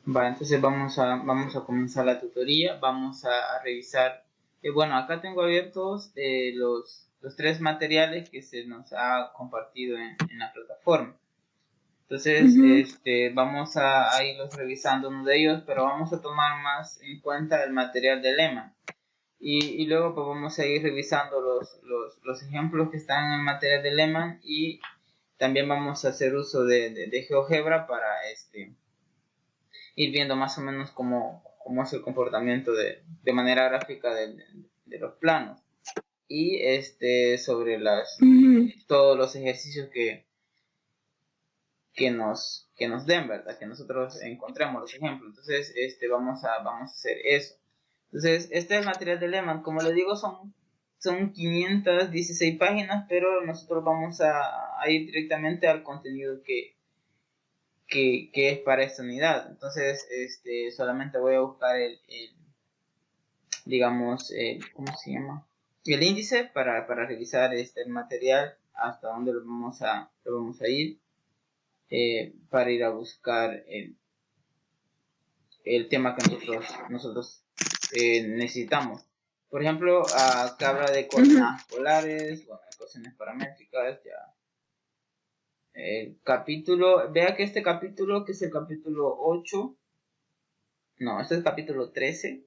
Va, entonces vamos a comenzar la tutoría, vamos a revisar, bueno, acá tengo abiertos los tres materiales que se nos ha compartido en la plataforma. Entonces, Ujú. vamos a irlos revisando uno de ellos, pero vamos a tomar más en cuenta el material de Lehman. Y luego pues vamos a ir revisando los ejemplos que están en el material de Lehman y también vamos a hacer uso de GeoGebra para ir viendo más o menos cómo es el comportamiento de manera gráfica de los planos. Y sobre Ujú. todos los ejercicios que nos den, ¿verdad? Que nosotros encontremos los ejemplos. Entonces, vamos a hacer eso. Entonces, este es el material de Lehman. Como les digo, son 516 páginas, pero nosotros vamos a ir directamente al contenido que es para esta unidad. Entonces, solamente voy a buscar digamos, ¿cómo se llama? El índice para revisar el material, hasta dónde lo vamos a ir, para ir a buscar el tema que nosotros necesitamos. Por ejemplo, acá habla de Ujú. coordenadas polares, bueno, ecuaciones paramétricas, ya. El capítulo, vea que este capítulo, que es el capítulo 8, no, este es el capítulo 13,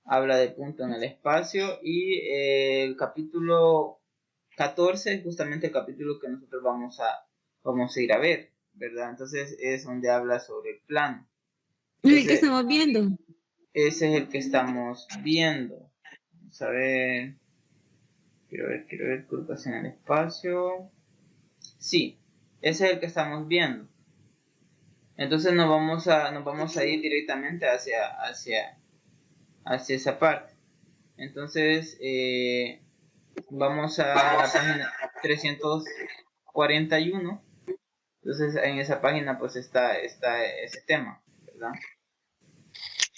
habla de punto en el espacio, y el capítulo 14 es justamente el capítulo que nosotros vamos a ir a ver, ¿verdad? Entonces es donde habla sobre el plano. Uy, ¿qué Entonces, estamos viendo? ese es el que estamos viendo. Vamos a ver, quiero ver curvas en el espacio. Sí, ese es el que estamos viendo. Entonces nos vamos a ir directamente hacia esa parte. Entonces, vamos a la página 341. Entonces, en esa página pues está ese tema, ¿verdad?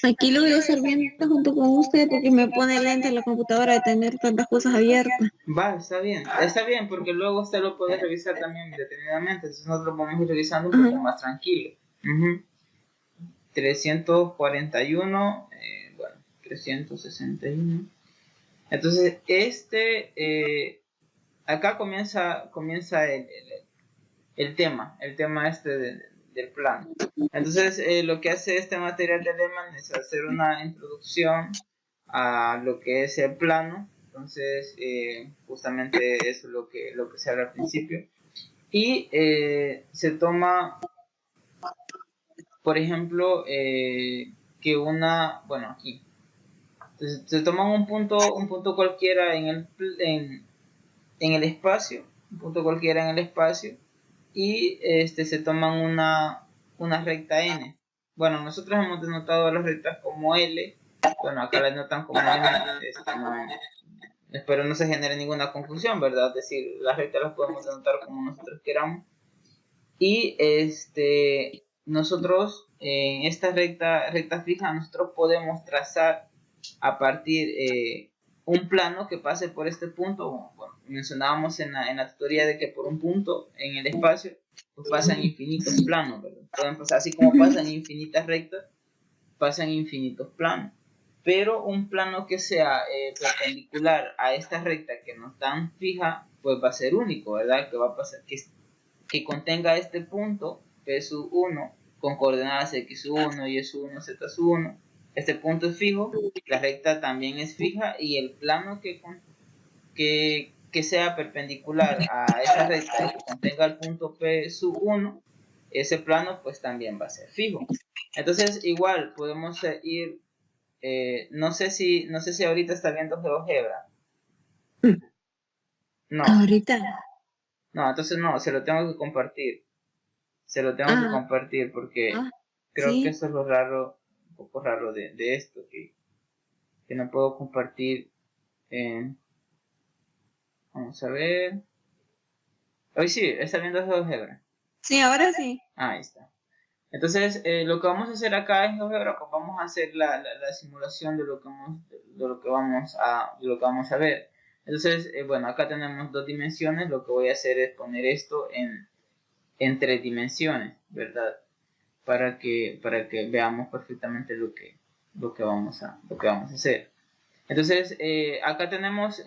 Aquí lo voy a estar viendo junto con usted porque me pone lenta la computadora de tener tantas cosas abiertas. Va, está bien porque luego usted lo puede revisar también detenidamente, entonces nosotros vamos a ir revisando un Ajá. poco más tranquilo. Ujú. 341, bueno, 361. Entonces, acá comienza el tema del plano. Entonces, lo que hace este material de Lehman es hacer una introducción a lo que es el plano. Entonces, justamente eso es lo que se habla al principio. Y se toma, por ejemplo, bueno, aquí. Entonces, se toma un punto cualquiera en el espacio, un punto cualquiera en el espacio, y se toman una recta n. Bueno, nosotros hemos denotado las rectas como L, bueno, acá las notan como n, espero no se genere ninguna confusión, ¿verdad? Es decir, las rectas las podemos denotar como nosotros queramos. Y nosotros en esta recta fija, nosotros podemos trazar a partir un plano que pase por este punto. Bueno, mencionábamos en la tutoría de que por un punto en el espacio pues pasan infinitos planos, ¿verdad? Pueden pasar, así como Ujú. pasan infinitas rectas, pasan infinitos planos. Pero un plano que sea perpendicular a esta recta que nos dan fija, pues va a ser único, ¿verdad? Que va a pasar, que contenga este punto P sub 1 con coordenadas x1, y1, z1. Este punto es fijo, la recta también es fija, y el plano que sea perpendicular a esa recta y que contenga el punto P sub 1, ese plano pues también va a ser fijo. Entonces igual podemos ir, no sé si ahorita está viendo GeoGebra. No, Ahorita. no, entonces no, se lo tengo que compartir. Se lo tengo que Ah, compartir porque ah, creo que sí. eso es lo raro, un poco raro de esto, que no puedo compartir. Vamos a ver. Hoy sí, está viendo GeoGebra. Sí, ahora sí. Ahí está. Entonces, lo que vamos a hacer acá en GeoGebra, pues vamos a hacer la simulación de lo que vamos a ver. Entonces, bueno, acá tenemos dos dimensiones. Lo que voy a hacer es poner esto en tres dimensiones, ¿verdad? para que veamos perfectamente lo que vamos a hacer. Entonces, acá tenemos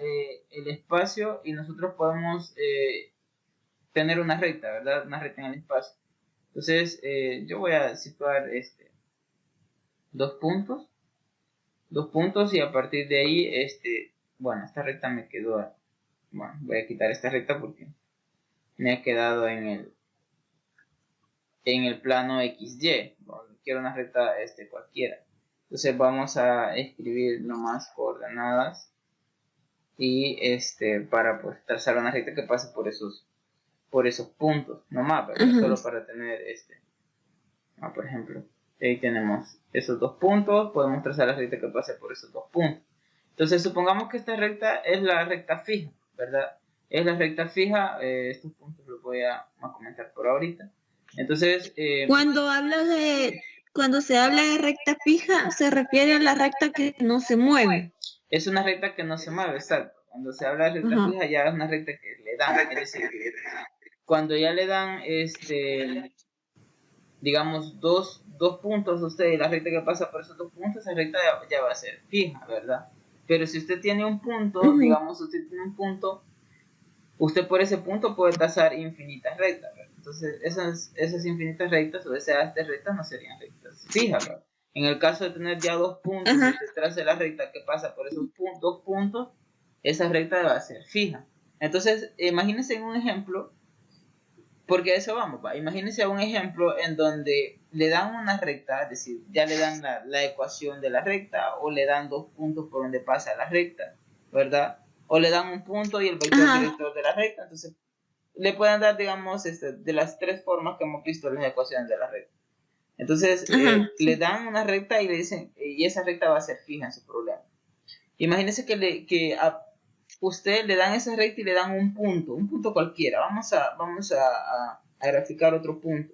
el espacio y nosotros podemos tener una recta, ¿verdad? Una recta en el espacio. Entonces, yo voy a situar dos puntos y a partir de ahí, bueno, esta recta me quedó, bueno, voy a quitar esta recta porque me ha quedado en el plano XY. Bueno, quiero una recta cualquiera. Entonces vamos a escribir nomás coordenadas y para pues trazar una recta que pase por esos puntos, nomás, ¿verdad? Solo para tener por ejemplo, ahí tenemos esos dos puntos, podemos trazar la recta que pase por esos dos puntos. Entonces supongamos que esta recta es la recta fija, ¿verdad? Es la recta fija, estos puntos los voy a comentar por ahorita. Entonces, cuando se habla de recta fija, se refiere a la recta que no se mueve. Es una recta que no se mueve, exacto. Cuando se habla de recta fija ya es una recta que le dan, es decir, cuando ya le dan digamos dos puntos a usted y la recta que pasa por esos dos puntos, esa recta ya va a ser fija, ¿verdad? Pero si usted tiene un punto, digamos usted tiene un punto, usted por ese punto puede trazar infinitas rectas, ¿verdad? Entonces esas infinitas rectas o esas rectas no serían rectas fijas, ¿verdad? En el caso de tener ya dos puntos, si usted traza la recta que pasa por esos dos puntos, esa recta va a ser fija. Entonces, imagínense en un ejemplo, porque a eso vamos, ¿va? Imagínense un ejemplo en donde le dan una recta, es decir, ya le dan la ecuación de la recta, o le dan dos puntos por donde pasa la recta, ¿verdad? O le dan un punto y el vector director de la recta. Entonces, le pueden dar, digamos, de las tres formas que hemos visto en las ecuaciones de la recta. Entonces, le dan una recta y le dicen, y esa recta va a ser fija en su problema. Imagínense que a usted le dan esa recta y le dan un punto cualquiera. Vamos a graficar otro punto,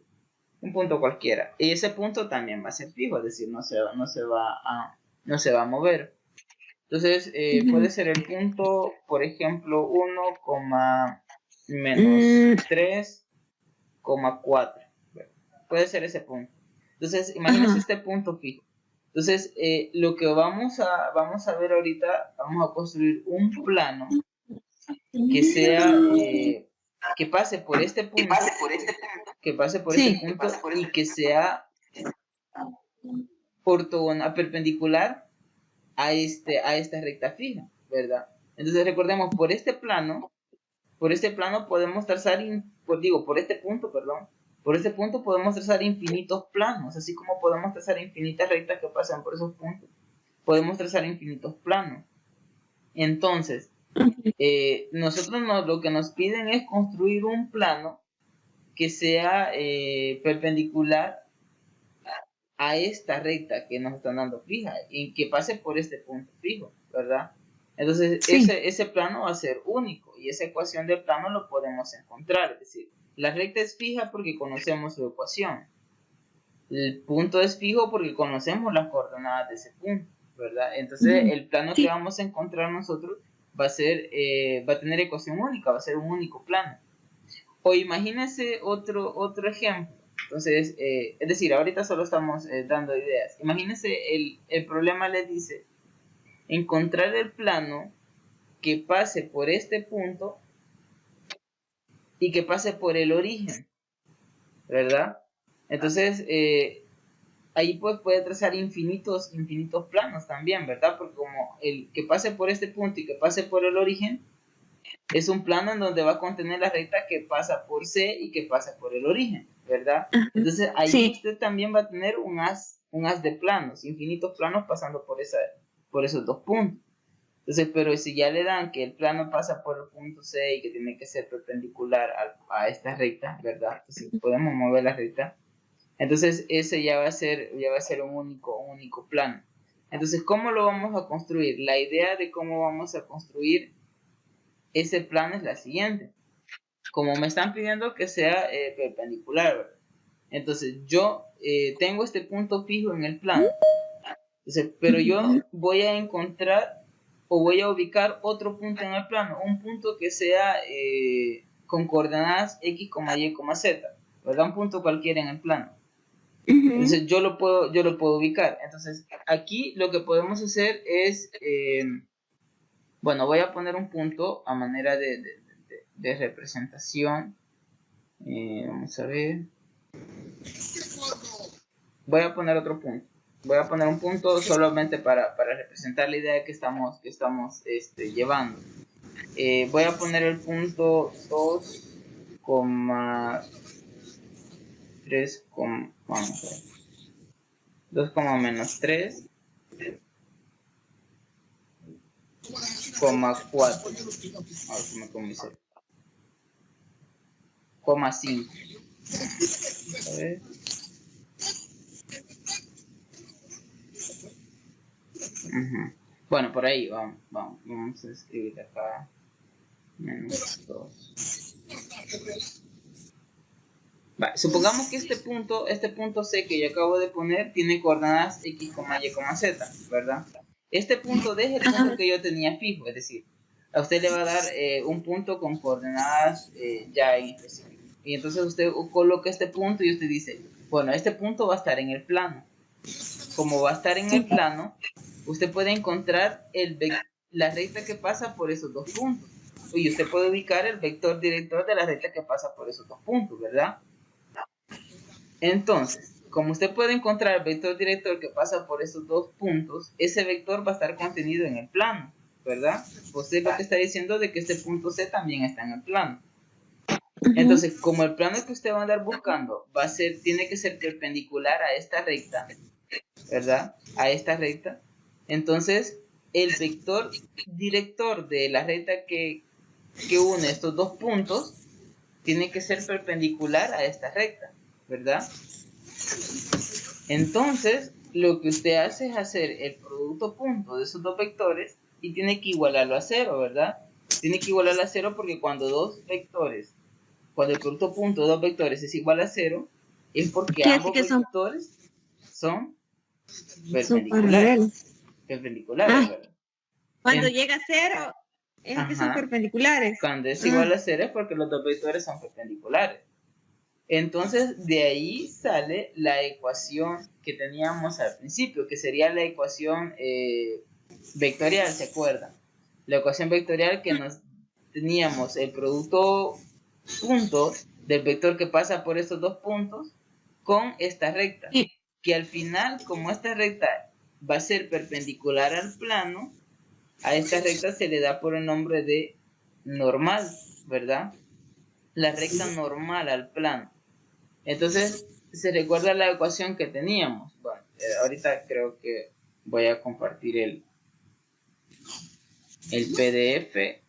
un punto cualquiera. Y ese punto también va a ser fijo, es decir, no se va a mover. Entonces, puede ser el punto, por ejemplo, 1, menos 3,4. Puede ser ese punto. Entonces, imagínense este punto fijo. Entonces, lo que vamos a ver ahorita, vamos a construir un plano que sea, que pase por este punto, y que sea ortogonal, perpendicular a esta recta fija, ¿verdad? Entonces, recordemos, por este plano podemos trazar, por este punto podemos trazar infinitos planos, así como podemos trazar infinitas rectas que pasan por esos puntos. Podemos trazar infinitos planos. Entonces, nosotros lo que nos piden es construir un plano que sea perpendicular a esta recta que nos están dando fija y que pase por este punto fijo, ¿verdad? Entonces, ese plano va a ser único y esa ecuación del plano lo podemos encontrar. Es decir, la recta es fija porque conocemos su ecuación. El punto es fijo porque conocemos las coordenadas de ese punto, ¿verdad? Entonces, el plano que vamos a encontrar nosotros va a tener ecuación única, va a ser un único plano. O imagínense otro ejemplo. Entonces, es decir, ahorita solo estamos dando ideas. Imagínense, el problema les dice encontrar el plano que pase por este punto y que pase por el origen, ¿verdad? Entonces, ahí pues puede trazar infinitos planos también, ¿verdad? Porque como el que pase por este punto y que pase por el origen es un plano en donde va a contener la recta que pasa por C y que pasa por el origen, ¿verdad? Entonces ahí usted también va a tener un haz de planos, infinitos planos pasando por esos dos puntos. Entonces, pero si ya le dan que el plano pasa por el punto C y que tiene que ser perpendicular a esta recta, ¿verdad? Entonces podemos mover la recta. Entonces ese ya va a ser un único plano. Entonces, ¿cómo lo vamos a construir? La idea de cómo vamos a construir ese plano es la siguiente. Como me están pidiendo que sea perpendicular, ¿verdad? Entonces yo tengo este punto fijo en el plano. Entonces, pero yo voy a encontrar o voy a ubicar otro punto en el plano, un punto que sea con coordenadas x, y, z, ¿verdad? Un punto cualquiera en el plano. Entonces yo lo puedo ubicar. Entonces aquí lo que podemos hacer es, bueno, voy a poner un punto a manera de representación. Vamos a ver. Voy a poner otro punto. Voy a poner un punto solamente para representar la idea que estamos llevando. Voy a poner el punto 2,3, vamos a ver, 2, menos 3, 4. A ver si me comienzo. 5. A ver. Bueno, por ahí vamos a escribir acá menos 2. Supongamos que este punto C que yo acabo de poner tiene coordenadas x, y, z, ¿verdad? Este punto D es el punto que yo tenía fijo, es decir, a usted le va a dar un punto con coordenadas ya en específico. Y entonces usted coloca este punto y usted dice, bueno, este punto va a estar en el plano. Como va a estar en el plano, usted puede encontrar la recta que pasa por esos dos puntos. Y usted puede ubicar el vector director de la recta que pasa por esos dos puntos, ¿verdad? Entonces, como usted puede encontrar el vector director que pasa por esos dos puntos, ese vector va a estar contenido en el plano, ¿verdad? Usted lo que está diciendo de que este punto C también está en el plano. Entonces, como el plano que usted va a andar buscando tiene que ser perpendicular a esta recta, ¿verdad? A esta recta. Entonces, el vector director de la recta que une estos dos puntos tiene que ser perpendicular a esta recta, ¿verdad? Entonces, lo que usted hace es hacer el producto punto de esos dos vectores y tiene que igualarlo a 0, ¿verdad? Tiene que igualarlo a 0 porque cuando el producto punto de dos vectores es igual a 0, es porque ambos vectores son perpendiculares. Perpendiculares, ¿verdad? Cuando llega a 0, es que son perpendiculares. Cuando es igual a 0 es porque los dos vectores son perpendiculares. Entonces, de ahí sale la ecuación que teníamos al principio, que sería la ecuación vectorial, ¿se acuerdan? La ecuación vectorial que nos teníamos el producto punto del vector que pasa por estos dos puntos con esta recta, que al final, como esta recta va a ser perpendicular al plano, a esta recta se le da por el nombre de normal, ¿verdad? La recta normal al plano. Entonces, se recuerda la ecuación que teníamos. Bueno, ahorita creo que voy a compartir el PDF.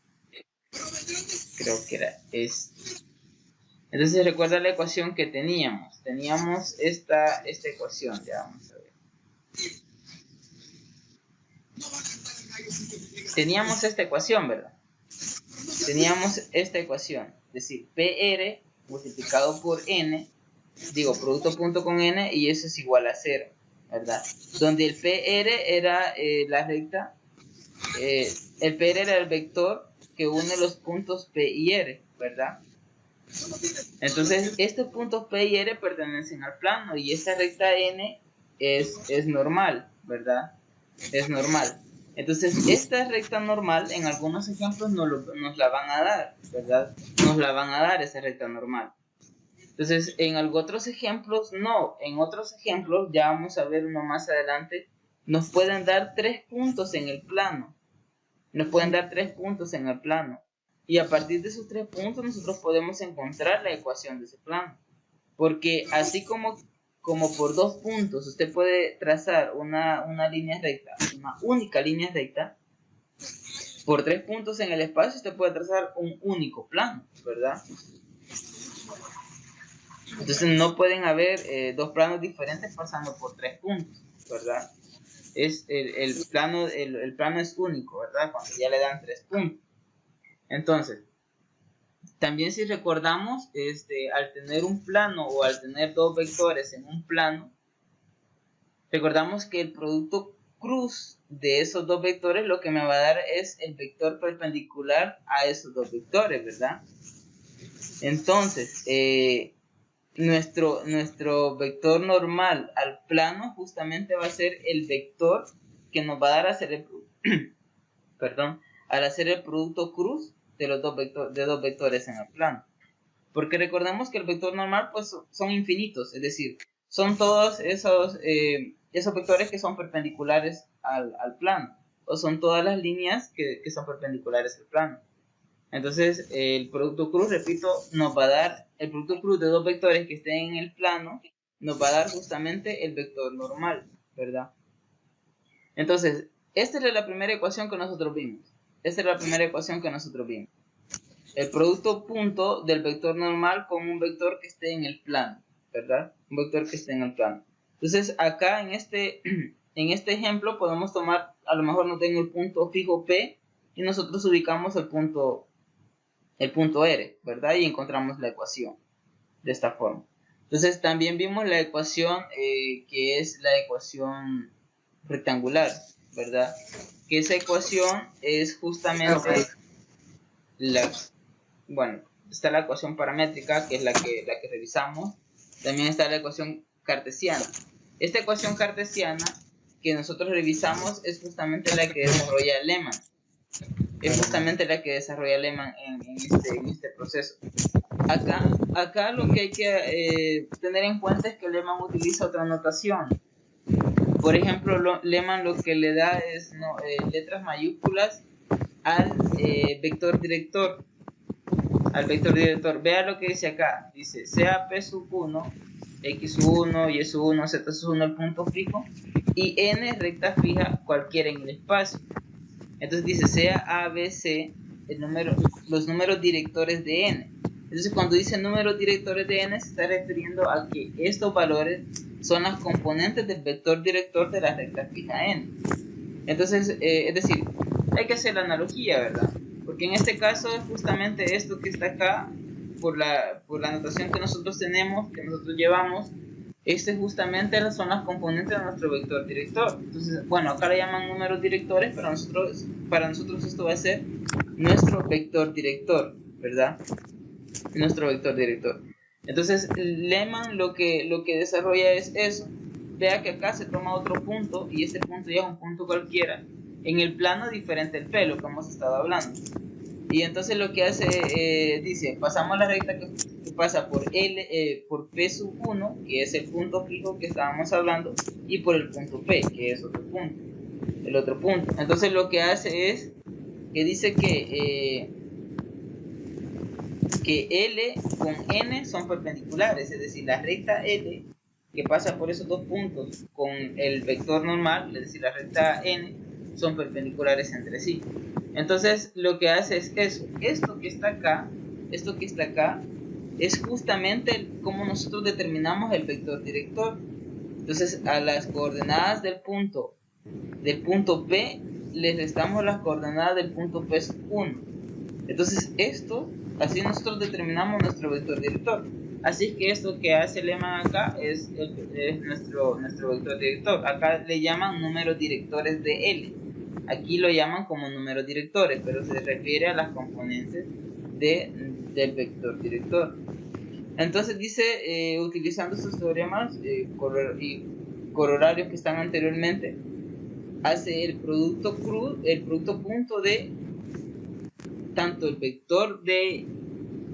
Creo que era este. Entonces, recuerda la ecuación que teníamos. Teníamos esta ecuación. Ya vamos a ver. Teníamos esta ecuación, ¿verdad? Teníamos esta ecuación. Es decir, PR multiplicado por N, producto punto con N, y eso es igual a 0, ¿verdad? Donde el PR era la recta, el PR era el vector que une los puntos P y R, ¿verdad? Entonces, estos puntos P y R pertenecen al plano y esta recta N es normal, ¿verdad? Es normal. Entonces, esta recta normal, en algunos ejemplos nos la van a dar, ¿verdad? Nos la van a dar esa recta normal. Entonces, en otros ejemplos, no. En otros ejemplos, ya vamos a ver uno más adelante, nos pueden dar 3 puntos en el plano. Nos pueden dar 3 puntos en el plano. Y a partir de esos 3 puntos, nosotros podemos encontrar la ecuación de ese plano. Porque así como por 2 puntos, usted puede trazar una línea recta, una única línea recta, por 3 puntos en el espacio, usted puede trazar un único plano, ¿verdad? Entonces no pueden haber 2 planos diferentes pasando por 3 puntos, ¿verdad? El plano es único, ¿verdad? Cuando ya le dan 3 puntos. Entonces, también si recordamos, al tener un plano o al tener 2 vectores en un plano, recordamos que el producto cruz de esos 2 vectores lo que me va a dar es el vector perpendicular a esos 2 vectores, ¿verdad? Entonces, nuestro vector normal al plano justamente va a ser el vector que nos va a dar a hacer perdón, al hacer el producto cruz de los dos vectores en el plano. Porque recordemos que el vector normal pues son infinitos, es decir, son todos esos vectores que son perpendiculares al plano, o son todas las líneas que son perpendiculares al plano. Entonces el producto cruz, repito, nos va a dar el producto cruz de dos vectores que estén en el plano, nos va a dar justamente el vector normal, ¿verdad? Entonces, esta es la primera ecuación que nosotros vimos. El producto punto del vector normal con un vector que esté en el plano, ¿verdad? Un vector que esté en el plano. Entonces, acá en este ejemplo podemos tomar, a lo mejor no tengo el punto fijo P, y nosotros ubicamos el punto R, ¿verdad? Y encontramos la ecuación de esta forma. Entonces, también vimos la ecuación que es la ecuación rectangular, ¿verdad? Que esa ecuación es justamente bueno, está la ecuación paramétrica, que es la que revisamos. También está la ecuación cartesiana. Esta ecuación cartesiana que nosotros revisamos es justamente la que desarrolla Lehmann. En este proceso. Acá lo que hay que tener en cuenta es que Lehmann utiliza otra notación. Por ejemplo, Lehmann lo que le da es letras mayúsculas al vector director. Vea lo que dice acá. Dice, sea P sub 1, X sub 1, Y sub 1, Z sub 1 el punto fijo, y N recta fija cualquiera en el espacio. Entonces dice, sea A, B, C, los números directores de N. Entonces cuando dice números directores de N se está refiriendo a que estos valores son las componentes del vector director de la recta fija N. Entonces, es decir, hay que hacer la analogía, ¿verdad? Porque en este caso es justamente esto que está acá, por la notación que nosotros tenemos, que nosotros llevamos, justamente son las componentes de nuestro vector director. Entonces, bueno, acá le llaman números directores, pero para nosotros esto va a ser nuestro vector director, ¿verdad? Nuestro vector director. Entonces, Lehmann lo que desarrolla es eso. Vea que acá se toma otro punto, y este punto ya es un punto cualquiera, en el plano diferente al P, lo que hemos estado hablando. Y entonces lo que hace, dice, pasamos la recta que pasa por por P sub 1, que es el punto fijo que estábamos hablando, y por el punto P, que es el otro punto. Entonces lo que hace es que dice que L con N son perpendiculares, es decir, la recta L que pasa por esos dos puntos con el vector normal, es decir, la recta N, son perpendiculares entre sí. Entonces lo que hace es eso. Esto que está acá es justamente como nosotros determinamos el vector director. Entonces a las coordenadas del punto P les restamos las coordenadas del punto P sub 1. Entonces así nosotros determinamos nuestro vector director. Así que esto que hace Lehmann acá es nuestro vector director. Acá le llaman números directores de L. Aquí lo llaman como números directores, pero se refiere a las componentes del vector director. Entonces dice, utilizando estos teoremas y corolarios que están anteriormente, hace el producto punto de tanto el vector de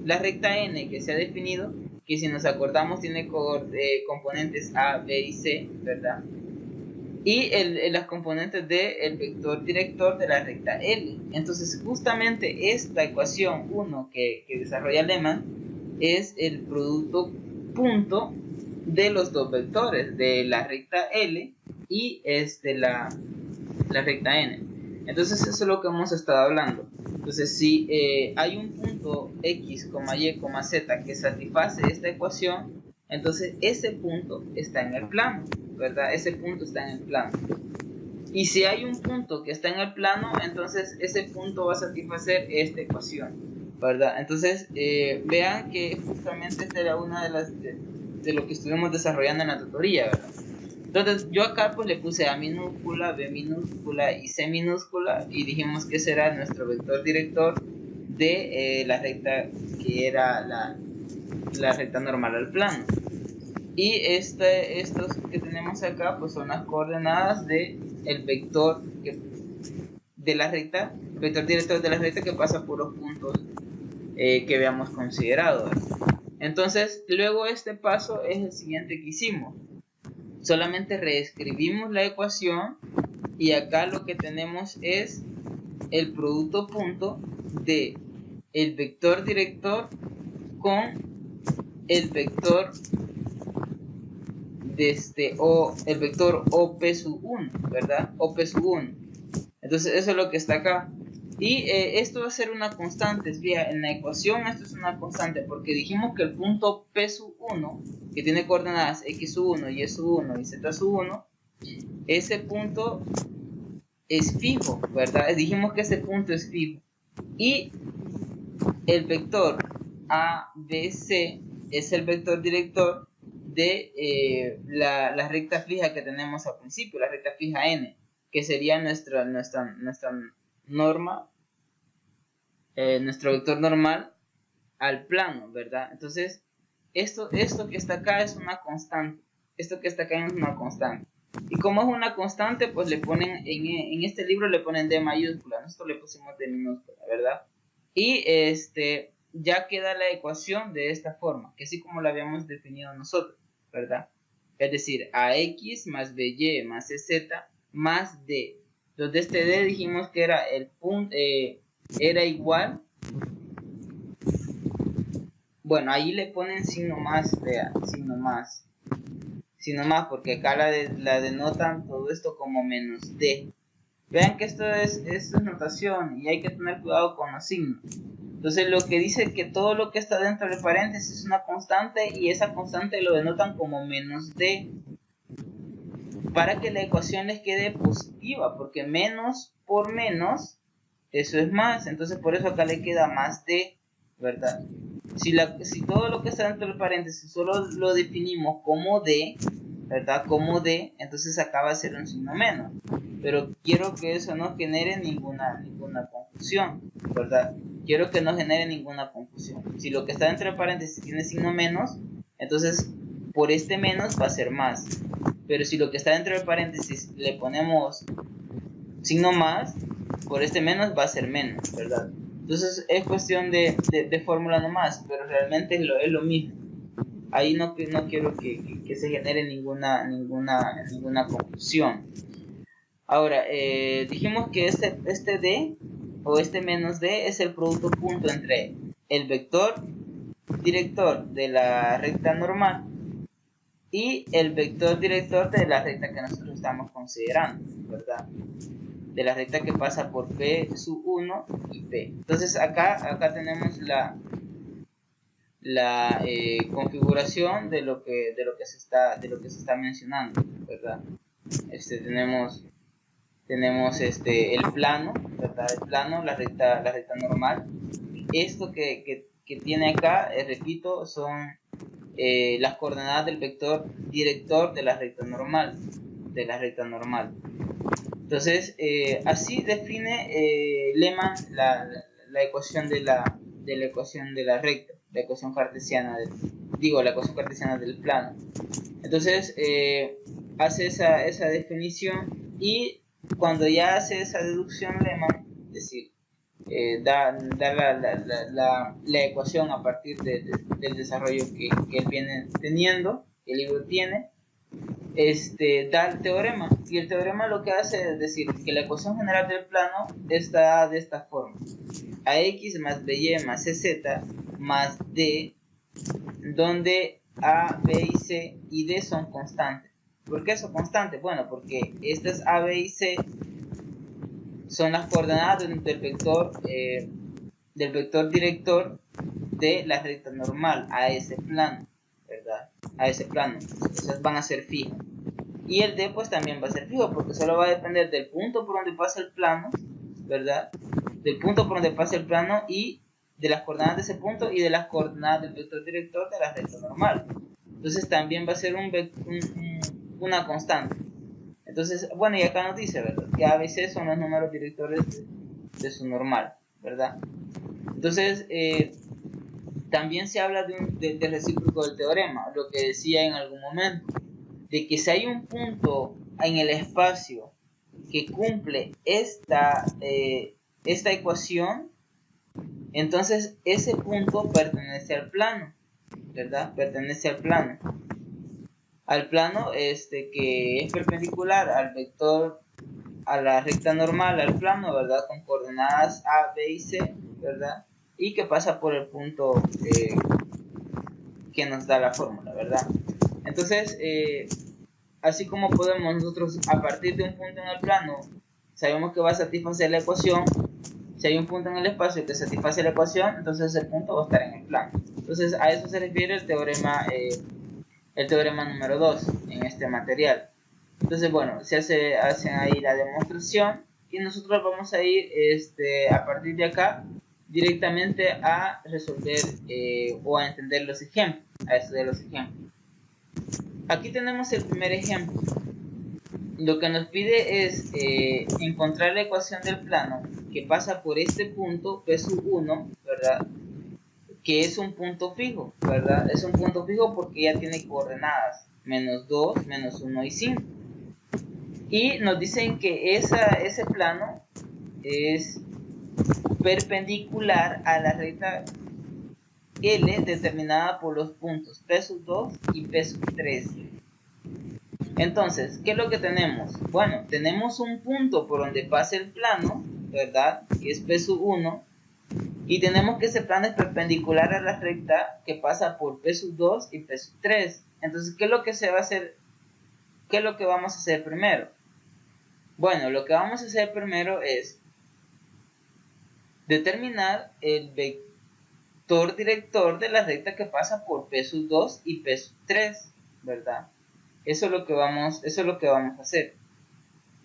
la recta N que se ha definido, que si nos acordamos tiene componentes A, B y C, ¿verdad? Y las componentes del vector director de la recta L. Entonces justamente esta ecuación 1 que desarrolla Lehmann es el producto punto de los dos vectores, de la recta L y la recta N. Entonces eso es lo que hemos estado hablando. Entonces si hay un punto X, Y, Z que satisface esta ecuación, entonces ese punto está en el plano, ¿verdad? Ese punto está en el plano. Y si hay un punto que está en el plano, entonces ese punto va a satisfacer esta ecuación, ¿verdad? Entonces vean que justamente esta era una de lo que estuvimos desarrollando en la tutoría, ¿verdad? Entonces yo acá pues le puse A minúscula, B minúscula y C minúscula, y dijimos que ese era nuestro vector director de la recta que era la recta normal al plano. Y estos que tenemos acá pues son las coordenadas de el vector de la recta, el vector director de la recta que pasa por los puntos que habíamos considerado. Entonces luego este paso es el siguiente que hicimos. Solamente reescribimos la ecuación y acá lo que tenemos es el producto punto de el vector director con el vector el vector OP sub 1, ¿verdad? OP sub 1. Entonces eso es lo que está acá. Y esto va a ser una constante. Fíjate, en la ecuación esto es una constante porque dijimos que el punto P sub 1, que tiene coordenadas X sub 1, Y sub 1 y Z sub 1, ese punto es fijo, ¿verdad? Dijimos que ese punto es fijo. Y el vector ABC es el vector director de la recta fija que tenemos al principio, la recta fija n, que sería nuestra norma, nuestro vector normal al plano, ¿verdad? Entonces, esto que está acá es una constante. Esto que está acá es una constante. Y como es una constante, pues le ponen, en este libro le ponen D mayúscula. Nosotros le pusimos D minúscula, ¿verdad? Y ya queda la ecuación de esta forma, que así como la habíamos definido nosotros, ¿verdad? Es decir, AX más BY más CZ más D. Donde este D dijimos que era el punto, era igual. Bueno, ahí le ponen signo más, vean, signo más, porque acá la denotan todo esto como menos D. Vean que esto es notación y hay que tener cuidado con los signos. Entonces lo que dice que todo lo que está dentro del paréntesis es una constante y esa constante lo denotan como menos D para que la ecuación les quede positiva, porque menos por menos, eso es más. Entonces por eso acá le queda más D, ¿verdad? Si todo lo que está dentro del paréntesis solo lo definimos como D, ¿verdad? Como D, entonces acá va a ser un signo menos. Pero quiero que eso no genere ninguna confusión, ¿verdad? Quiero que no genere ninguna confusión. Si lo que está dentro del paréntesis tiene signo menos, entonces por este menos va a ser más. Pero si lo que está dentro del paréntesis le ponemos signo más, por este menos va a ser menos, ¿verdad? Entonces es cuestión de fórmula nomás, pero realmente es lo mismo. Ahí no quiero que se genere ninguna confusión. Ahora, dijimos que este D o este menos D es el producto punto entre el vector director de la recta normal y el vector director de la recta que nosotros estamos considerando, ¿verdad? De la recta que pasa por P sub 1 y P. Entonces acá tenemos la configuración de lo que se está mencionando, ¿verdad? Tenemos el plano, ¿verdad? El plano, la recta normal. Esto que tiene acá, repito, son las coordenadas del vector director de la recta normal, Entonces, así define Lehmann la ecuación de la ecuación de la recta, la ecuación cartesiana del plano. Entonces, hace esa definición y cuando ya hace esa deducción Lehmann, es decir, da la ecuación a partir del desarrollo que él viene teniendo, que el libro tiene, da el teorema, y el teorema lo que hace es decir que la ecuación general del plano está de esta forma: ax más by más cz más d, donde a, b y c y d son constantes. ¿Por qué son constantes? Bueno, porque estas a, b y c son las coordenadas del vector director de la recta normal a ese plano, ¿verdad? A ese plano. Entonces van a ser fijas. Y el D pues también va a ser fijo porque solo va a depender del punto por donde pasa el plano, ¿verdad? Del punto por donde pasa el plano y de las coordenadas de ese punto y de las coordenadas del vector director de la recta normal. Entonces también va a ser una constante. Entonces, bueno, y acá nos dice, ¿verdad? Que A, B y C son los números directores de su normal, ¿verdad? Entonces, también se habla del recíproco del teorema, lo que decía en algún momento, de que si hay un punto en el espacio que cumple esta ecuación, entonces ese punto pertenece al plano, ¿verdad? Pertenece al plano. Al plano que es perpendicular al vector, a la recta normal, al plano, ¿verdad? Con coordenadas A, B y C, ¿verdad? Y que pasa por el punto que nos da la fórmula, ¿verdad? Entonces, así como podemos nosotros, a partir de un punto en el plano, sabemos que va a satisfacer la ecuación. Si hay un punto en el espacio que satisface la ecuación, entonces ese punto va a estar en el plano. Entonces, a eso se refiere el teorema número 2 en este material. Entonces, bueno, se hace ahí la demostración y nosotros vamos a ir a partir de acá directamente a resolver o a entender los ejemplos, a estudiar los ejemplos. Aquí tenemos el primer ejemplo. Lo que nos pide es encontrar la ecuación del plano que pasa por este punto P sub 1, ¿verdad? Que es un punto fijo, ¿verdad? Es un punto fijo porque ya tiene coordenadas menos 2, menos 1 y 5. Y nos dicen que ese plano es perpendicular a la recta L determinada por los puntos P sub 2 y P sub 3. Entonces, ¿qué es lo que tenemos? Bueno, tenemos un punto por donde pasa el plano, ¿verdad? Que es P sub 1. Y tenemos que ese plano es perpendicular a la recta que pasa por P sub 2 y P sub 3. Entonces, ¿qué es lo que se va a hacer? ¿Qué es lo que vamos a hacer primero? Bueno, lo que vamos a hacer primero es determinar el vector director de la recta que pasa por P sub 2 y P sub 3, ¿verdad? Eso es lo que vamos a hacer.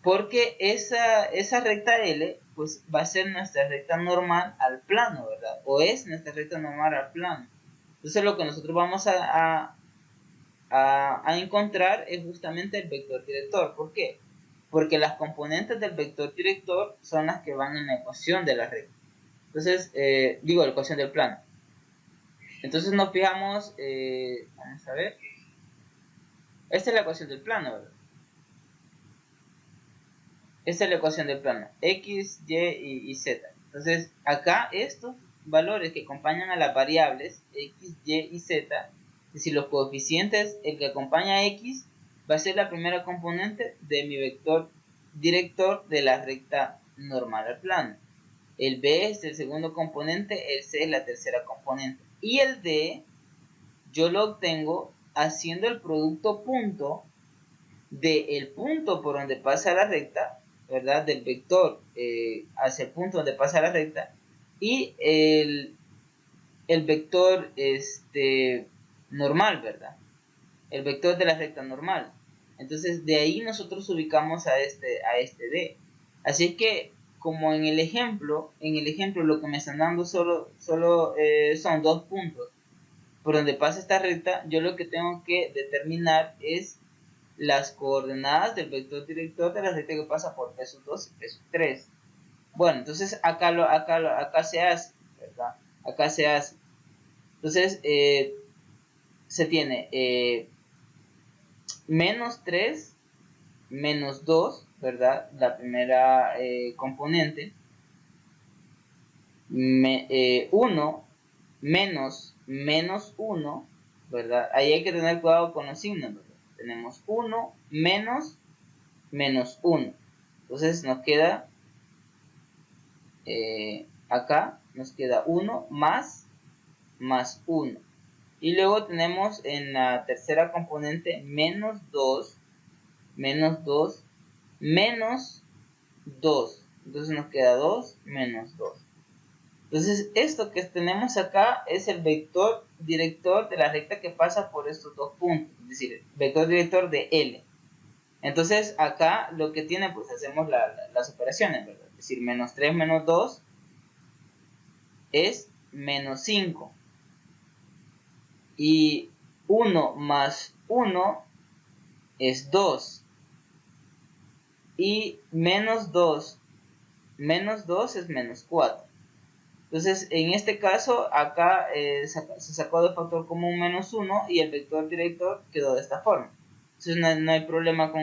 Porque esa recta L pues va a ser nuestra recta normal al plano, ¿verdad? O es nuestra recta normal al plano. Entonces lo que nosotros vamos a encontrar es justamente el vector director. ¿Por qué? Porque las componentes del vector director son las que van en la ecuación de la recta. Entonces, la ecuación del plano. Entonces nos fijamos, vamos a ver. Esta es la ecuación del plano, ¿verdad? Esta es la ecuación del plano, x, y z. Entonces, acá estos valores que acompañan a las variables x, y z, es decir, los coeficientes, el que acompaña a x va a ser la primera componente de mi vector director de la recta normal al plano. El b es el segundo componente, el c es la tercera componente. Y el d yo lo obtengo haciendo el producto punto del punto por donde pasa la recta, ¿verdad? Del vector hacia el punto donde pasa la recta y el vector normal, ¿verdad? El vector de la recta normal. Entonces de ahí nosotros ubicamos a este D. Así que como en el ejemplo lo que me están dando solo son dos puntos por donde pasa esta recta, yo lo que tengo que determinar es las coordenadas del vector director de la recta que pasa por P sub 2 y P sub 3. Bueno, entonces acá se hace, ¿verdad? Acá se hace. Entonces, se tiene menos 3, menos 2, ¿verdad? La primera componente. 1, menos 1, ¿verdad? Ahí hay que tener cuidado con los signos, ¿verdad? Tenemos 1 menos 1. Entonces nos queda acá nos queda 1 más 1. Y luego tenemos en la tercera componente menos 2 menos 2 menos 2. Entonces nos queda 2 menos 2. Entonces esto que tenemos acá es el vector director de la recta que pasa por estos dos puntos, es decir, vector director de L. Entonces acá lo que tiene, pues hacemos las operaciones, ¿verdad? Es decir, menos 3 menos 2 es menos 5. Y 1 más 1 es 2. Y menos 2 es menos 4. Entonces, en este caso, acá se sacó de factor común -1 y el vector director quedó de esta forma. Entonces, no hay problema con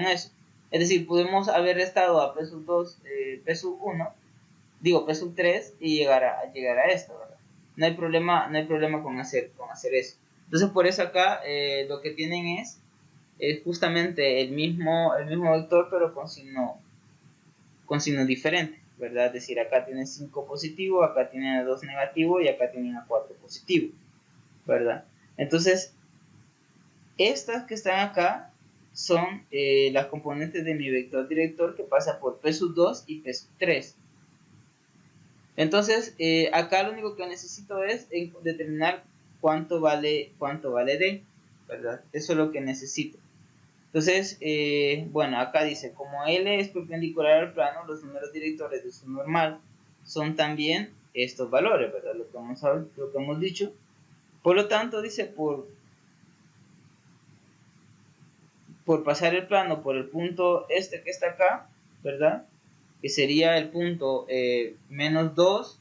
eso. Es decir, podemos haber restado a P sub 2, P sub 1, digo P sub 3 y llegar a esto, ¿verdad? No hay problema con hacer eso. Entonces, por eso acá lo que tienen es justamente el mismo vector, pero con signo diferente, ¿verdad? Es decir, acá tienen 5 positivo, acá tienen a 2 negativo y acá tienen a 4 positivo, ¿verdad? Entonces, estas que están acá son las componentes de mi vector director que pasa por P sub 2 y P sub 3. Entonces, acá lo único que necesito es determinar cuánto vale D, ¿verdad? Eso es lo que necesito. Entonces, bueno, acá dice, como L es perpendicular al plano, los números directores de su normal son también estos valores, ¿verdad? Lo que hemos dicho. Por lo tanto, dice, por pasar el plano por el punto este que está acá, ¿verdad? Que sería el punto -2,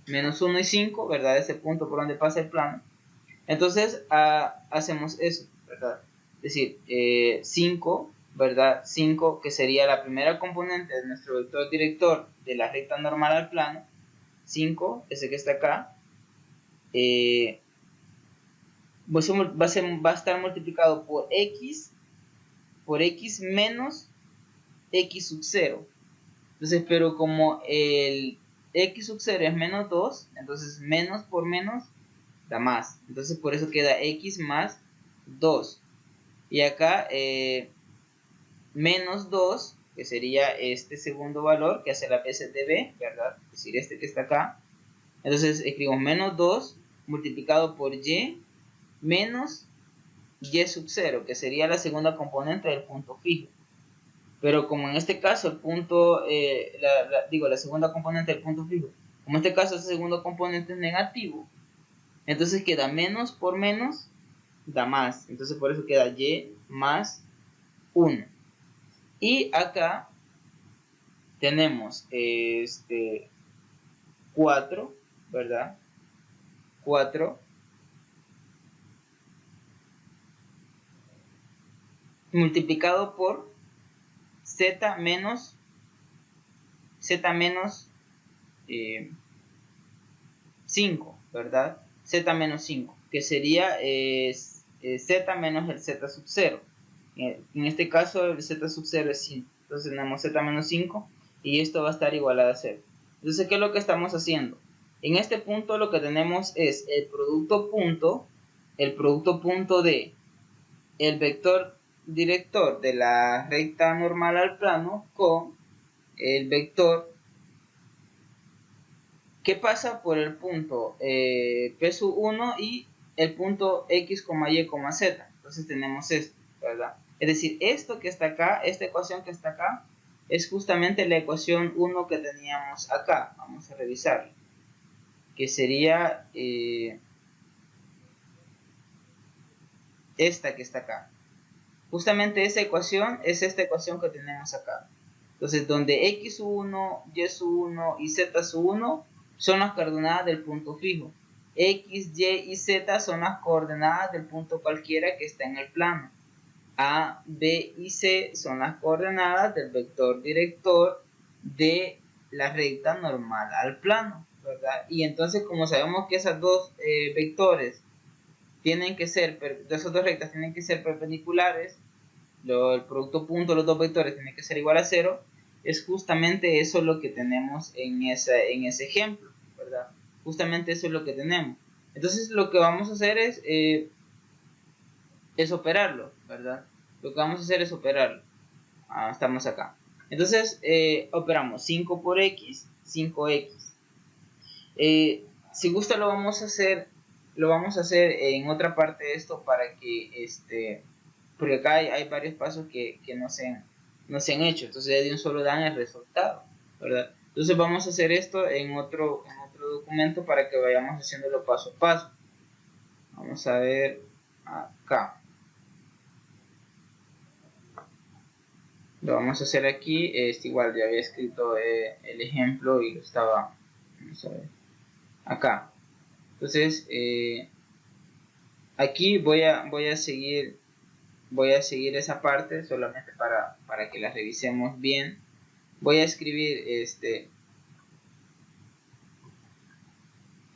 -1 y 5, ¿verdad? Ese punto por donde pasa el plano. Entonces, hacemos eso, ¿verdad? Es decir, 5, ¿verdad? 5, que sería la primera componente de nuestro vector director de la recta normal al plano. 5, ese que está acá, pues va a estar multiplicado por x menos x sub 0. Entonces, pero como el x sub 0 es -2, entonces menos por menos da más. Entonces, por eso queda x más 2. Y acá menos 2, que sería este segundo valor que hace la veces de b, ¿verdad? Es decir, este que está acá. Entonces, escribimos menos 2 multiplicado por y menos y sub 0, que sería la segunda componente del punto fijo. Pero como en este caso el punto, la segunda componente del punto fijo, como en este caso ese segundo componente es negativo, entonces queda menos por menos, da más. Entonces por eso queda y más 1. Y acá tenemos 4, ¿verdad? 4 multiplicado por z menos 5, ¿verdad? Z menos 5, que sería z menos el z sub 0. En este caso el z sub 0 es 5. Entonces tenemos z menos 5 y esto va a estar igualado a 0. Entonces, ¿qué es lo que estamos haciendo? En este punto lo que tenemos es el producto punto de el vector director de la recta normal al plano con el vector que pasa por el punto P sub 1 y el punto X, Y, Z. Entonces tenemos esto, ¿verdad? Es decir, esto que está acá, esta ecuación que está acá, es justamente la ecuación 1 que teníamos acá. Vamos a revisarla. Que sería esta que está acá. Justamente esa ecuación es esta ecuación que tenemos acá. Entonces, donde x1, y1 y z1 son las coordenadas del punto fijo. X, y y z son las coordenadas del punto cualquiera que está en el plano. A, B y C son las coordenadas del vector director de la recta normal al plano, ¿verdad? Y entonces, como sabemos que esas dos vectores tienen que ser, esas dos rectas tienen que ser perpendiculares, el producto punto de los dos vectores tiene que ser igual a 0, es justamente eso lo que tenemos en ese ejemplo, ¿verdad? Justamente eso es lo que tenemos. Entonces lo que vamos a hacer es operarlo, ¿verdad? Lo que vamos a hacer es operarlo. Estamos acá. Entonces operamos 5 por x, 5x. Si gusta lo vamos a hacer en otra parte de esto para que porque acá hay varios pasos que no se han hecho, entonces de un solo dan el resultado, ¿verdad? Entonces vamos a hacer esto en otro documento para que vayamos haciéndolo paso a paso. Vamos a ver acá. Lo vamos a hacer aquí. Igual ya había escrito el ejemplo y lo estaba vamos a ver, acá. Entonces, aquí voy a seguir esa parte solamente para que la revisemos bien. Voy a escribir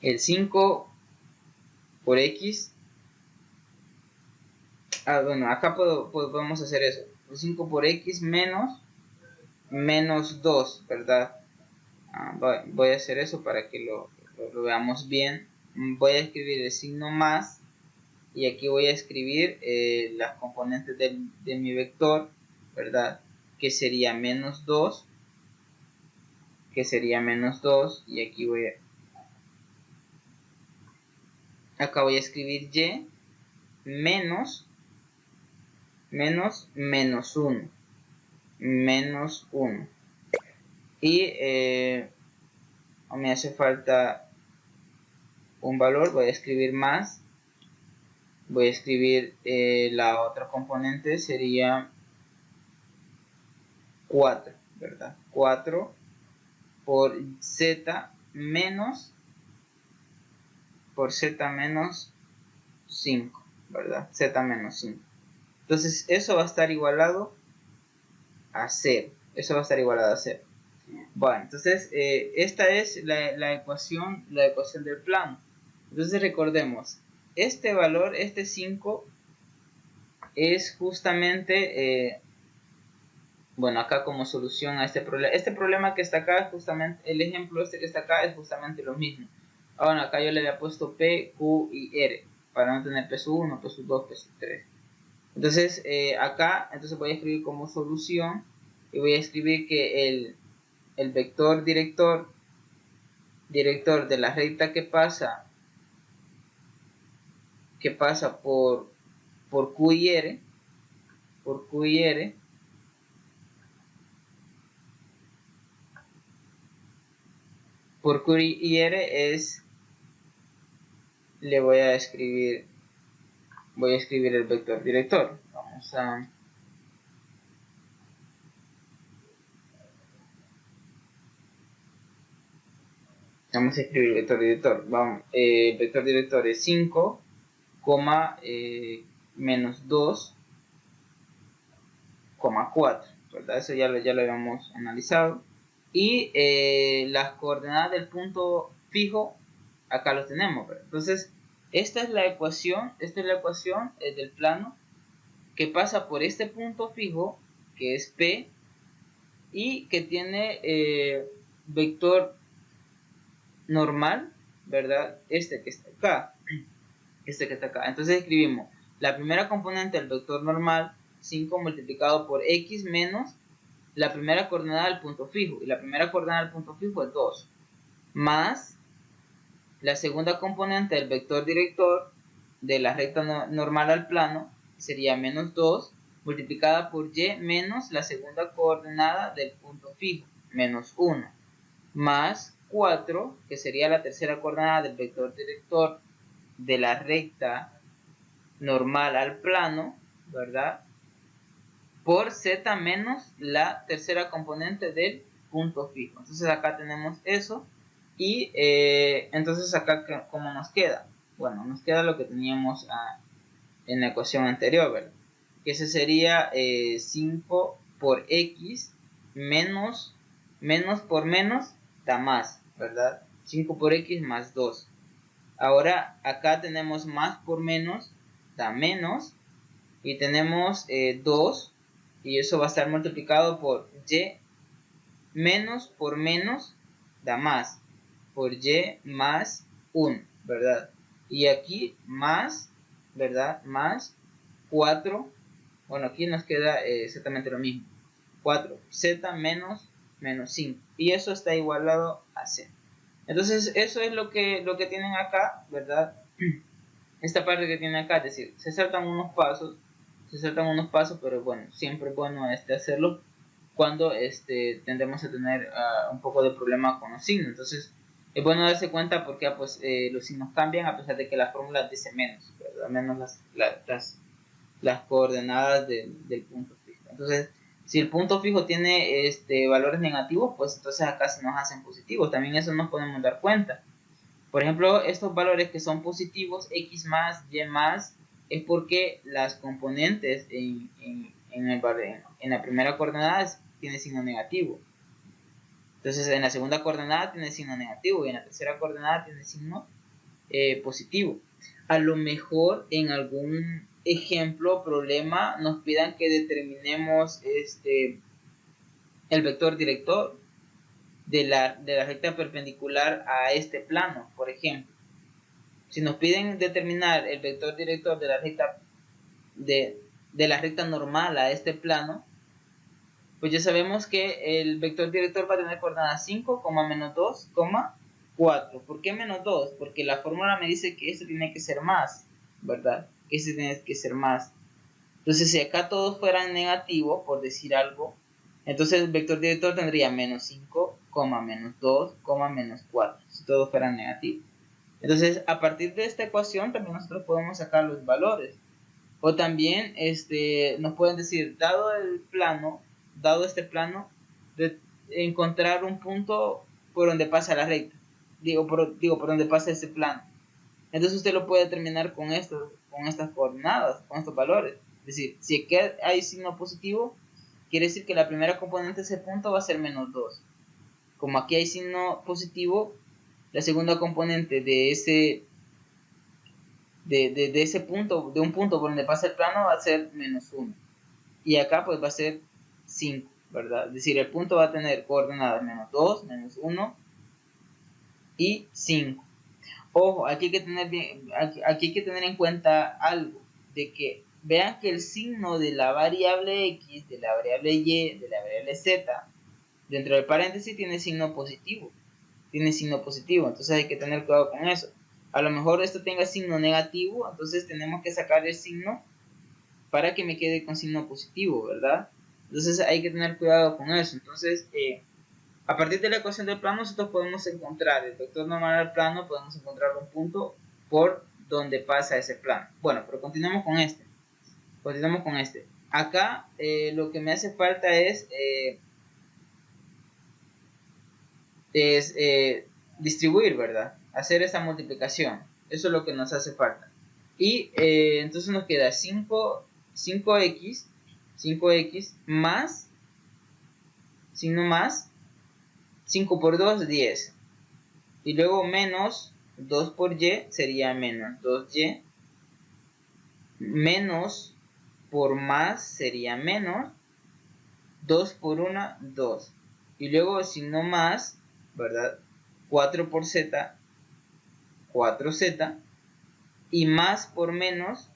el 5 por x. Bueno, acá podemos hacer eso. El 5 por x menos 2, ¿verdad? Voy a hacer eso para que lo veamos bien. Voy a escribir el signo más y aquí voy a escribir las componentes de mi vector, ¿verdad? Que sería menos 2, y aquí acá voy a escribir y menos 1, y me hace falta un valor. Voy a escribir más, voy a escribir la otra componente, sería 4, ¿verdad? 4 por z menos 5, ¿verdad? Z menos 5. Entonces eso va a estar igualado a 0. Bueno, entonces esta es la ecuación del plano. Entonces recordemos, este valor, este 5, es justamente, bueno, acá como solución a este problema. Este problema que está acá, justamente, el ejemplo que está acá es justamente lo mismo. Ahora acá yo le había puesto P, Q y R, para no tener P sub 1, P sub 2, P sub 3. Entonces acá voy a escribir como solución y voy a escribir que el vector director de la recta que pasa por Q y R, es, voy a escribir el vector director. Vamos a escribir el vector director. El vector director es 5, menos 2, 4, ¿verdad? Eso ya lo habíamos analizado. Y las coordenadas del punto fijo, acá los tenemos, ¿verdad? Entonces, esta es la ecuación del plano que pasa por este punto fijo, que es P, y que tiene vector normal, ¿verdad? Este que está acá. Entonces escribimos la primera componente del vector normal, 5 multiplicado por x menos la primera coordenada del punto fijo, y la primera coordenada del punto fijo es 2, más la segunda componente del vector director de la recta normal al plano, sería menos 2, multiplicada por y menos la segunda coordenada del punto fijo, menos 1, más 4, que sería la tercera coordenada del vector director de la recta normal al plano, ¿verdad? Por z menos la tercera componente del punto fijo. Entonces acá tenemos eso. Y entonces acá, ¿cómo nos queda? Bueno, nos queda lo que teníamos en la ecuación anterior, ¿verdad? Que ese sería 5 por x menos por menos da más, ¿verdad? 5 por x más 2. Ahora acá tenemos más por menos da menos, y tenemos 2, y eso va a estar multiplicado por y menos por menos da más, por y más 1, ¿verdad? Y aquí más, ¿verdad? Más 4, bueno, aquí nos queda exactamente lo mismo, 4z menos 5, y eso está igualado a 0. Entonces eso es lo que tienen acá, ¿verdad? Esta parte que tienen acá, es decir, se saltan unos pasos, pero bueno, siempre es bueno hacerlo cuando tendemos a tener un poco de problema con los signos. Entonces es bueno darse cuenta porque pues, los signos cambian a pesar de que la fórmula dice menos, ¿verdad? Menos las coordenadas del punto fijo. Entonces Si el punto fijo tiene valores negativos, pues entonces acá se nos hacen positivos. También eso nos podemos dar cuenta. Por ejemplo, estos valores que son positivos, x más, y más, es porque las componentes en la primera coordenada tiene signo negativo. Entonces en la segunda coordenada tiene signo negativo y en la tercera coordenada tiene signo positivo. A lo mejor en algún ejemplo o problema nos pidan que determinemos el vector director de la recta perpendicular a este plano, por ejemplo. Si nos piden determinar el vector director de la recta normal a este plano, pues ya sabemos que el vector director va a tener coordenadas 5, menos 2, 4. ¿Por qué menos 2? Porque la fórmula me dice que esto tiene que ser más, ¿verdad? Que este tiene que ser más. Entonces, si acá todos fueran negativos, por decir algo, entonces el vector director tendría menos 5, menos 2, menos 4, si todos fueran negativos. Entonces, a partir de esta ecuación, también nosotros podemos sacar los valores. O también nos pueden decir, dado este plano, de encontrar un punto por donde pasa la recta. Por donde pasa este plano. Entonces usted lo puede determinar con estas coordenadas, con estos valores. Es decir, si aquí hay signo positivo, quiere decir que la primera componente de ese punto va a ser menos 2. Como aquí hay signo positivo, la segunda componente de ese punto, de un punto por donde pasa el plano, va a ser menos 1. Y acá pues va a ser 5, ¿verdad? Es decir, el punto va a tener coordenadas menos 2, menos 1 y 5. Ojo, aquí hay que tener en cuenta algo, de que vean que el signo de la variable x, de la variable y, de la variable z, dentro del paréntesis tiene signo positivo. Entonces hay que tener cuidado con eso. A lo mejor esto tenga signo negativo, entonces tenemos que sacar el signo para que me quede con signo positivo, ¿verdad? Entonces hay que tener cuidado con eso. Entonces, a partir de la ecuación del plano, nosotros podemos encontrar el vector normal al plano, podemos encontrar un punto por donde pasa ese plano. Bueno, pero continuemos con este. Acá lo que me hace falta es distribuir, ¿verdad? Hacer esa multiplicación. Eso es lo que nos hace falta. Y entonces nos queda 5x más, signo más, 5 por 2, 10. Y luego menos 2 por y sería menos 2y. Menos por más sería menos 2 por 1, 2. Y luego signo más, ¿verdad? 4 por z, 4z. Y más por menos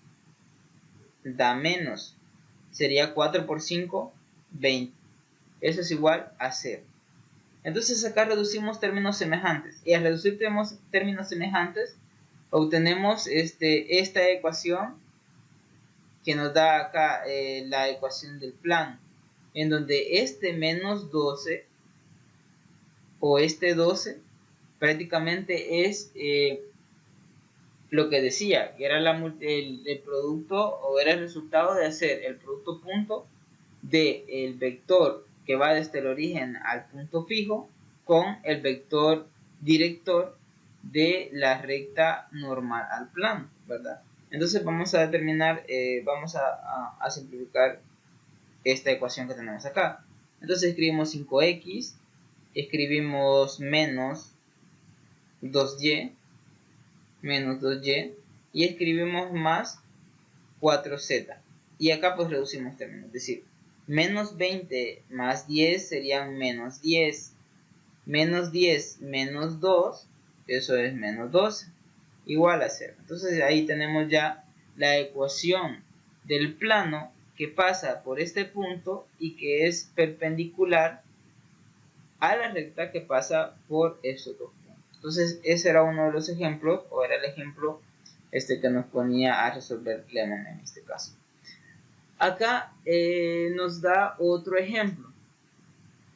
da menos. Sería 4 por 5, 20. Eso es igual a 0. Entonces acá reducimos términos semejantes. Y al reducir términos semejantes, obtenemos esta ecuación que nos da acá la ecuación del plano. En donde este menos 12 o este 12 prácticamente es lo que decía, que era el producto o era el resultado de hacer el producto punto del vector que va desde el origen al punto fijo con el vector director de la recta normal al plano, ¿verdad? Entonces vamos a determinar, vamos a simplificar esta ecuación que tenemos acá. Entonces escribimos 5x, escribimos menos 2y, y escribimos más 4z. Y acá pues reducimos términos, es decir, menos 20 más 10 serían menos 10. Menos 10 menos 2, eso es menos 12, igual a 0. Entonces ahí tenemos ya la ecuación del plano que pasa por este punto y que es perpendicular a la recta que pasa por esos dos puntos. Entonces ese era uno de los ejemplos, o era el ejemplo que nos ponía a resolver Lemon en este caso. Acá nos da otro ejemplo.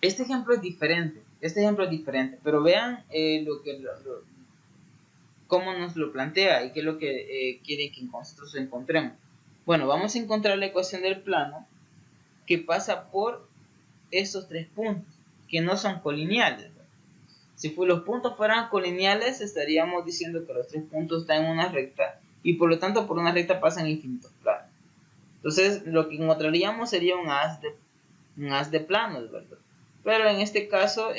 Este ejemplo es diferente, pero vean cómo nos lo plantea y qué es lo que quiere que nosotros encontremos. Bueno, vamos a encontrar la ecuación del plano que pasa por esos 3 puntos, que no son colineales. Si los puntos fueran colineales, estaríamos diciendo que los 3 puntos están en una recta, y por lo tanto por una recta pasan infinitos planos. Entonces lo que encontraríamos sería un haz de planos, ¿verdad? Pero en este caso,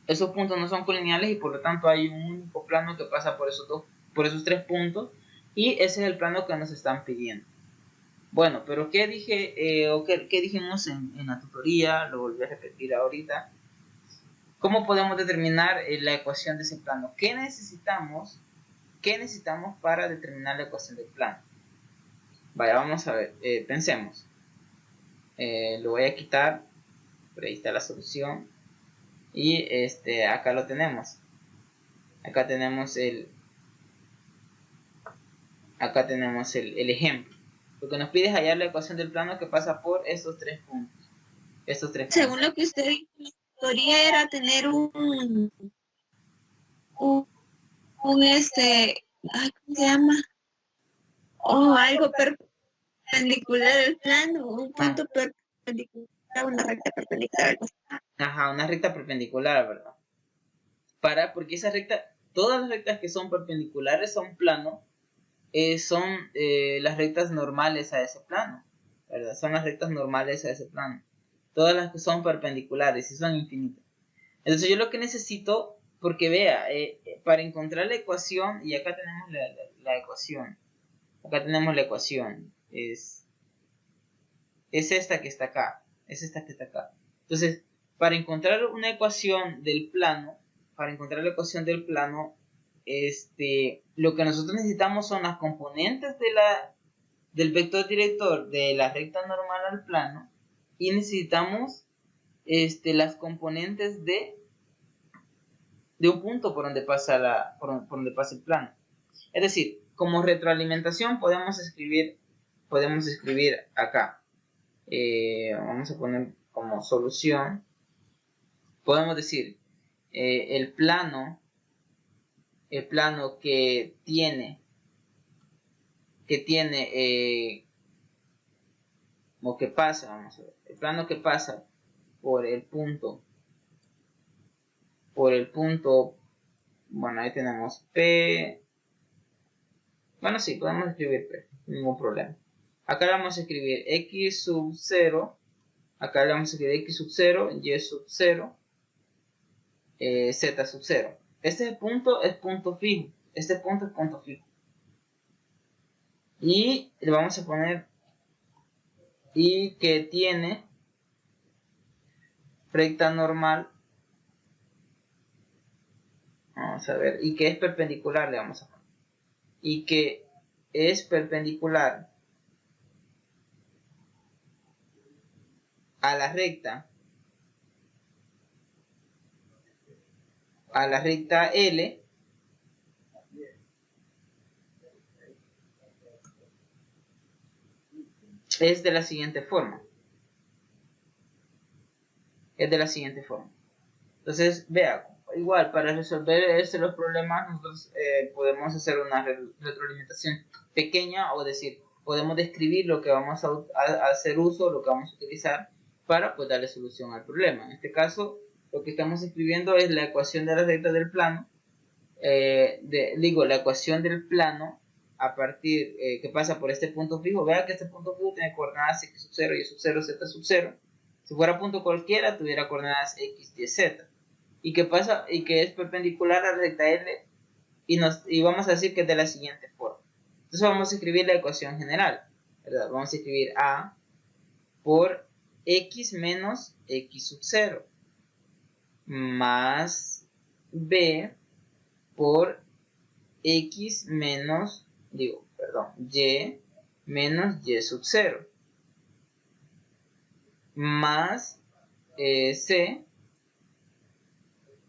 esos puntos no son colineales, y por lo tanto hay un único plano que pasa por esos 3 puntos, y ese es el plano que nos están pidiendo. Bueno, pero ¿qué dije o qué dijimos en la tutoría? Lo volví a repetir ahorita. ¿Cómo podemos determinar la ecuación de ese plano? ¿Qué necesitamos para determinar la ecuación del plano? Vaya, vamos a ver, pensemos. Lo voy a quitar, por ahí está la solución. Y acá lo tenemos. Acá tenemos el ejemplo. Lo que nos pide es hallar la ecuación del plano que pasa por estos 3 puntos. Según lo que usted dijo, la teoría era tener un ¿cómo se llama? Algo perpendicular al plano, un punto perpendicular, una recta perpendicular. Ajá, una recta perpendicular, ¿verdad? Porque esa recta, todas las rectas que son perpendiculares a un plano, son las rectas normales a ese plano, ¿verdad? Son las rectas normales a ese plano. Todas las que son perpendiculares y son infinitas. Entonces yo lo que necesito, porque vea, para encontrar la ecuación, y acá tenemos la ecuación. Acá tenemos la ecuación. Es esta que está acá. Es esta que está acá. Entonces, para encontrar una ecuación del plano, lo que nosotros necesitamos son las componentes del vector director de la recta normal al plano, y necesitamos las componentes de un punto por donde pasa el plano. Es decir, como retroalimentación podemos escribir acá. Vamos a poner como solución. Podemos decir el plano que tiene o que pasa, vamos a ver, el plano que pasa por el punto, bueno, ahí tenemos P. Bueno, sí, podemos escribir P, ningún problema. Acá le vamos a escribir X sub 0, acá le vamos a escribir X sub 0, Y sub 0, Z sub 0. Este punto es punto fijo, y le vamos a poner y que tiene recta normal, vamos a ver, y que es perpendicular, le vamos a poner, y que es perpendicular a la recta L, es de la siguiente forma. Entonces, vea, igual para resolver los problemas nosotros podemos hacer una retroalimentación pequeña, o decir, podemos describir lo que vamos a hacer uso, lo que vamos a utilizar para pues darle solución al problema. En este caso, lo que estamos escribiendo es la ecuación de la recta del plano, la ecuación del plano a partir que pasa por este punto fijo. Vea que este punto fijo tiene coordenadas X sub 0, Y sub 0, Z sub 0. Si fuera punto cualquiera, tuviera coordenadas X, Y, Z. Y que es perpendicular a la recta L, y vamos a decir que es de la siguiente forma. Entonces vamos a escribir la ecuación general, ¿verdad? Vamos a escribir A por X menos X sub 0 más B por X menos, Y menos Y sub 0 más C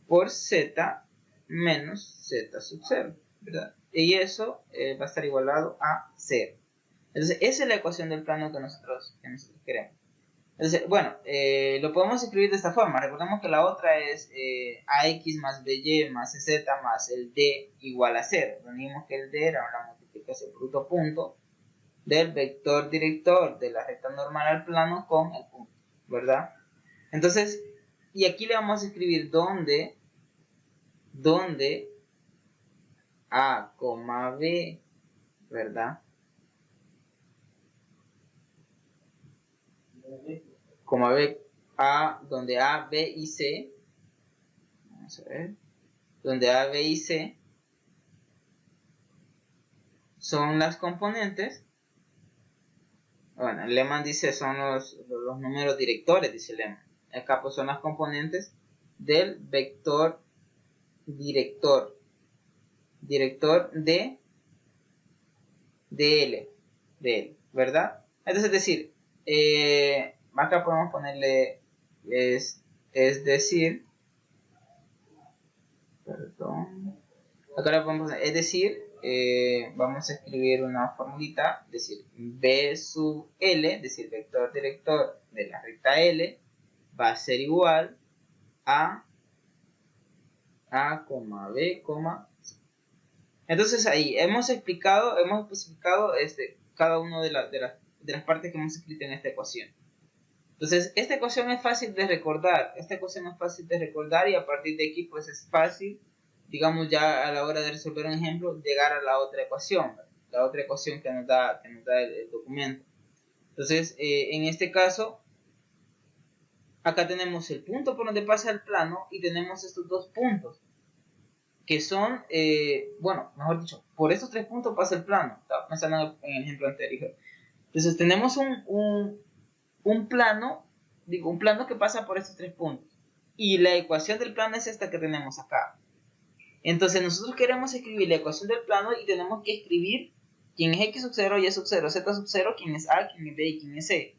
por Z menos Z sub 0, ¿verdad? Y eso va a estar igualado a 0. Entonces esa es la ecuación del plano que nosotros queremos. Entonces, bueno, lo podemos escribir de esta forma. Recordemos que la otra es AX más BY más CZ más el D igual a 0. Dijimos que el D era la multiplicación punto. del vector director de la recta normal al plano con el punto, ¿verdad? Entonces, y aquí le vamos a escribir donde A, B, ¿verdad? Coma B, donde A, B y C, vamos a ver, donde A, B y C son las componentes. Bueno, el Lehmann dice son los números directores, dice Lehmann. Acá pues son las componentes del vector director de L, ¿verdad? Entonces, es decir, acá podemos ponerle, es decir, perdón, acá le podemos poner, es decir, vamos a escribir una formulita, es decir, B sub L, es decir, vector director de la recta L, va a ser igual a B, C. Entonces ahí hemos especificado cada una de las partes que hemos escrito en esta ecuación. Entonces, esta ecuación es fácil de recordar. Y a partir de aquí, pues es fácil, digamos, ya a la hora de resolver un ejemplo, llegar a la otra ecuación, que nos da el documento. Entonces, en este caso, acá tenemos el punto por donde pasa el plano y tenemos estos dos puntos, que son, bueno, mejor dicho, por estos tres puntos pasa el plano. Estaba pensando en el ejemplo anterior. Entonces, tenemos un plano que pasa por estos tres puntos. Y la ecuación del plano es esta que tenemos acá. Entonces nosotros queremos escribir la ecuación del plano y tenemos que escribir quién es x sub 0, y sub 0, z sub 0, quién es a, quién es b y quién es c.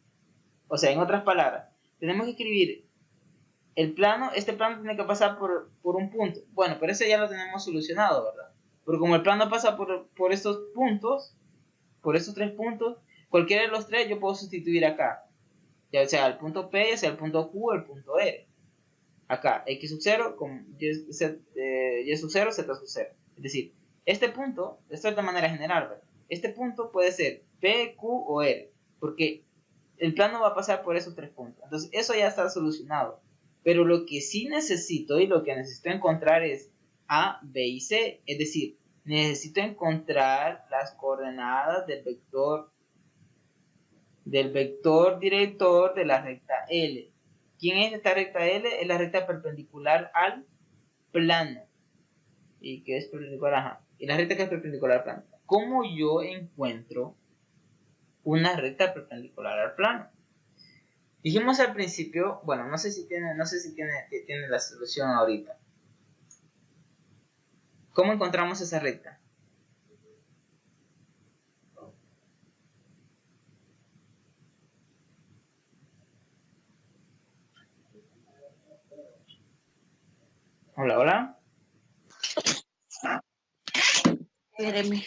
O sea, en otras palabras, tenemos que escribir el plano. Este plano tiene que pasar por un punto. Bueno, pero eso ya lo tenemos solucionado, ¿verdad? Porque como el plano pasa por estos puntos, por estos tres puntos, cualquiera de los tres yo puedo sustituir acá. Ya sea el punto P, ya sea el punto Q o el punto R. Acá, x sub 0 con y sub 0, z sub 0. Es decir, este punto, esto es de manera general, ¿verdad? Este punto puede ser P, Q o R, porque el plano va a pasar por esos tres puntos. Entonces, eso ya está solucionado. Pero lo que sí necesito y lo que necesito encontrar es A, B y C. Es decir, necesito encontrar las coordenadas del vector director de la recta L. ¿Quién es esta recta L? Es la recta perpendicular al plano. ¿Y qué es perpendicular? Ajá. Y la recta que es perpendicular al plano. ¿Cómo yo encuentro una recta perpendicular al plano? Dijimos al principio, bueno, no sé si tiene la solución ahorita. ¿Cómo encontramos esa recta? Hola, hola. Espérame.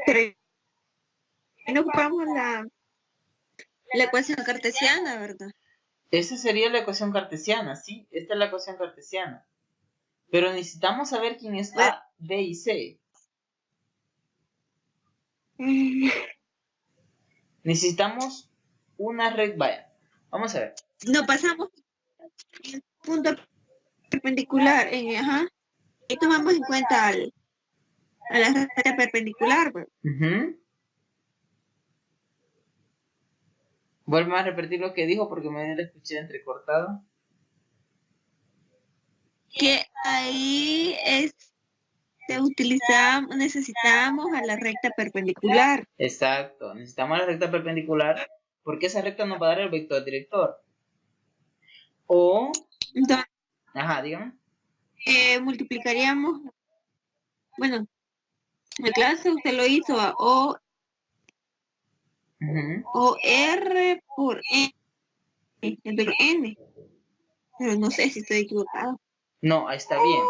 Pero no ocupamos la ecuación cartesiana, ¿verdad? Esa sería la ecuación cartesiana, sí. Esta es la ecuación cartesiana. Pero necesitamos saber quién es A, B y C. Necesitamos una recta. Vaya, vamos a ver. No pasamos el punto perpendicular. Ajá. Y tomamos en cuenta a la recta perpendicular, ¿verdad? Vuelve a repetir lo que dijo porque me lo escuché entrecortado. Que ahí necesitamos a la recta perpendicular. Exacto, necesitamos la recta perpendicular porque esa recta nos va a dar el vector director. O, entonces, ajá, dígame. Multiplicaríamos, bueno, en clase usted lo hizo a O, o R por N, el vector N. Pero no sé si estoy equivocado. No, está bien.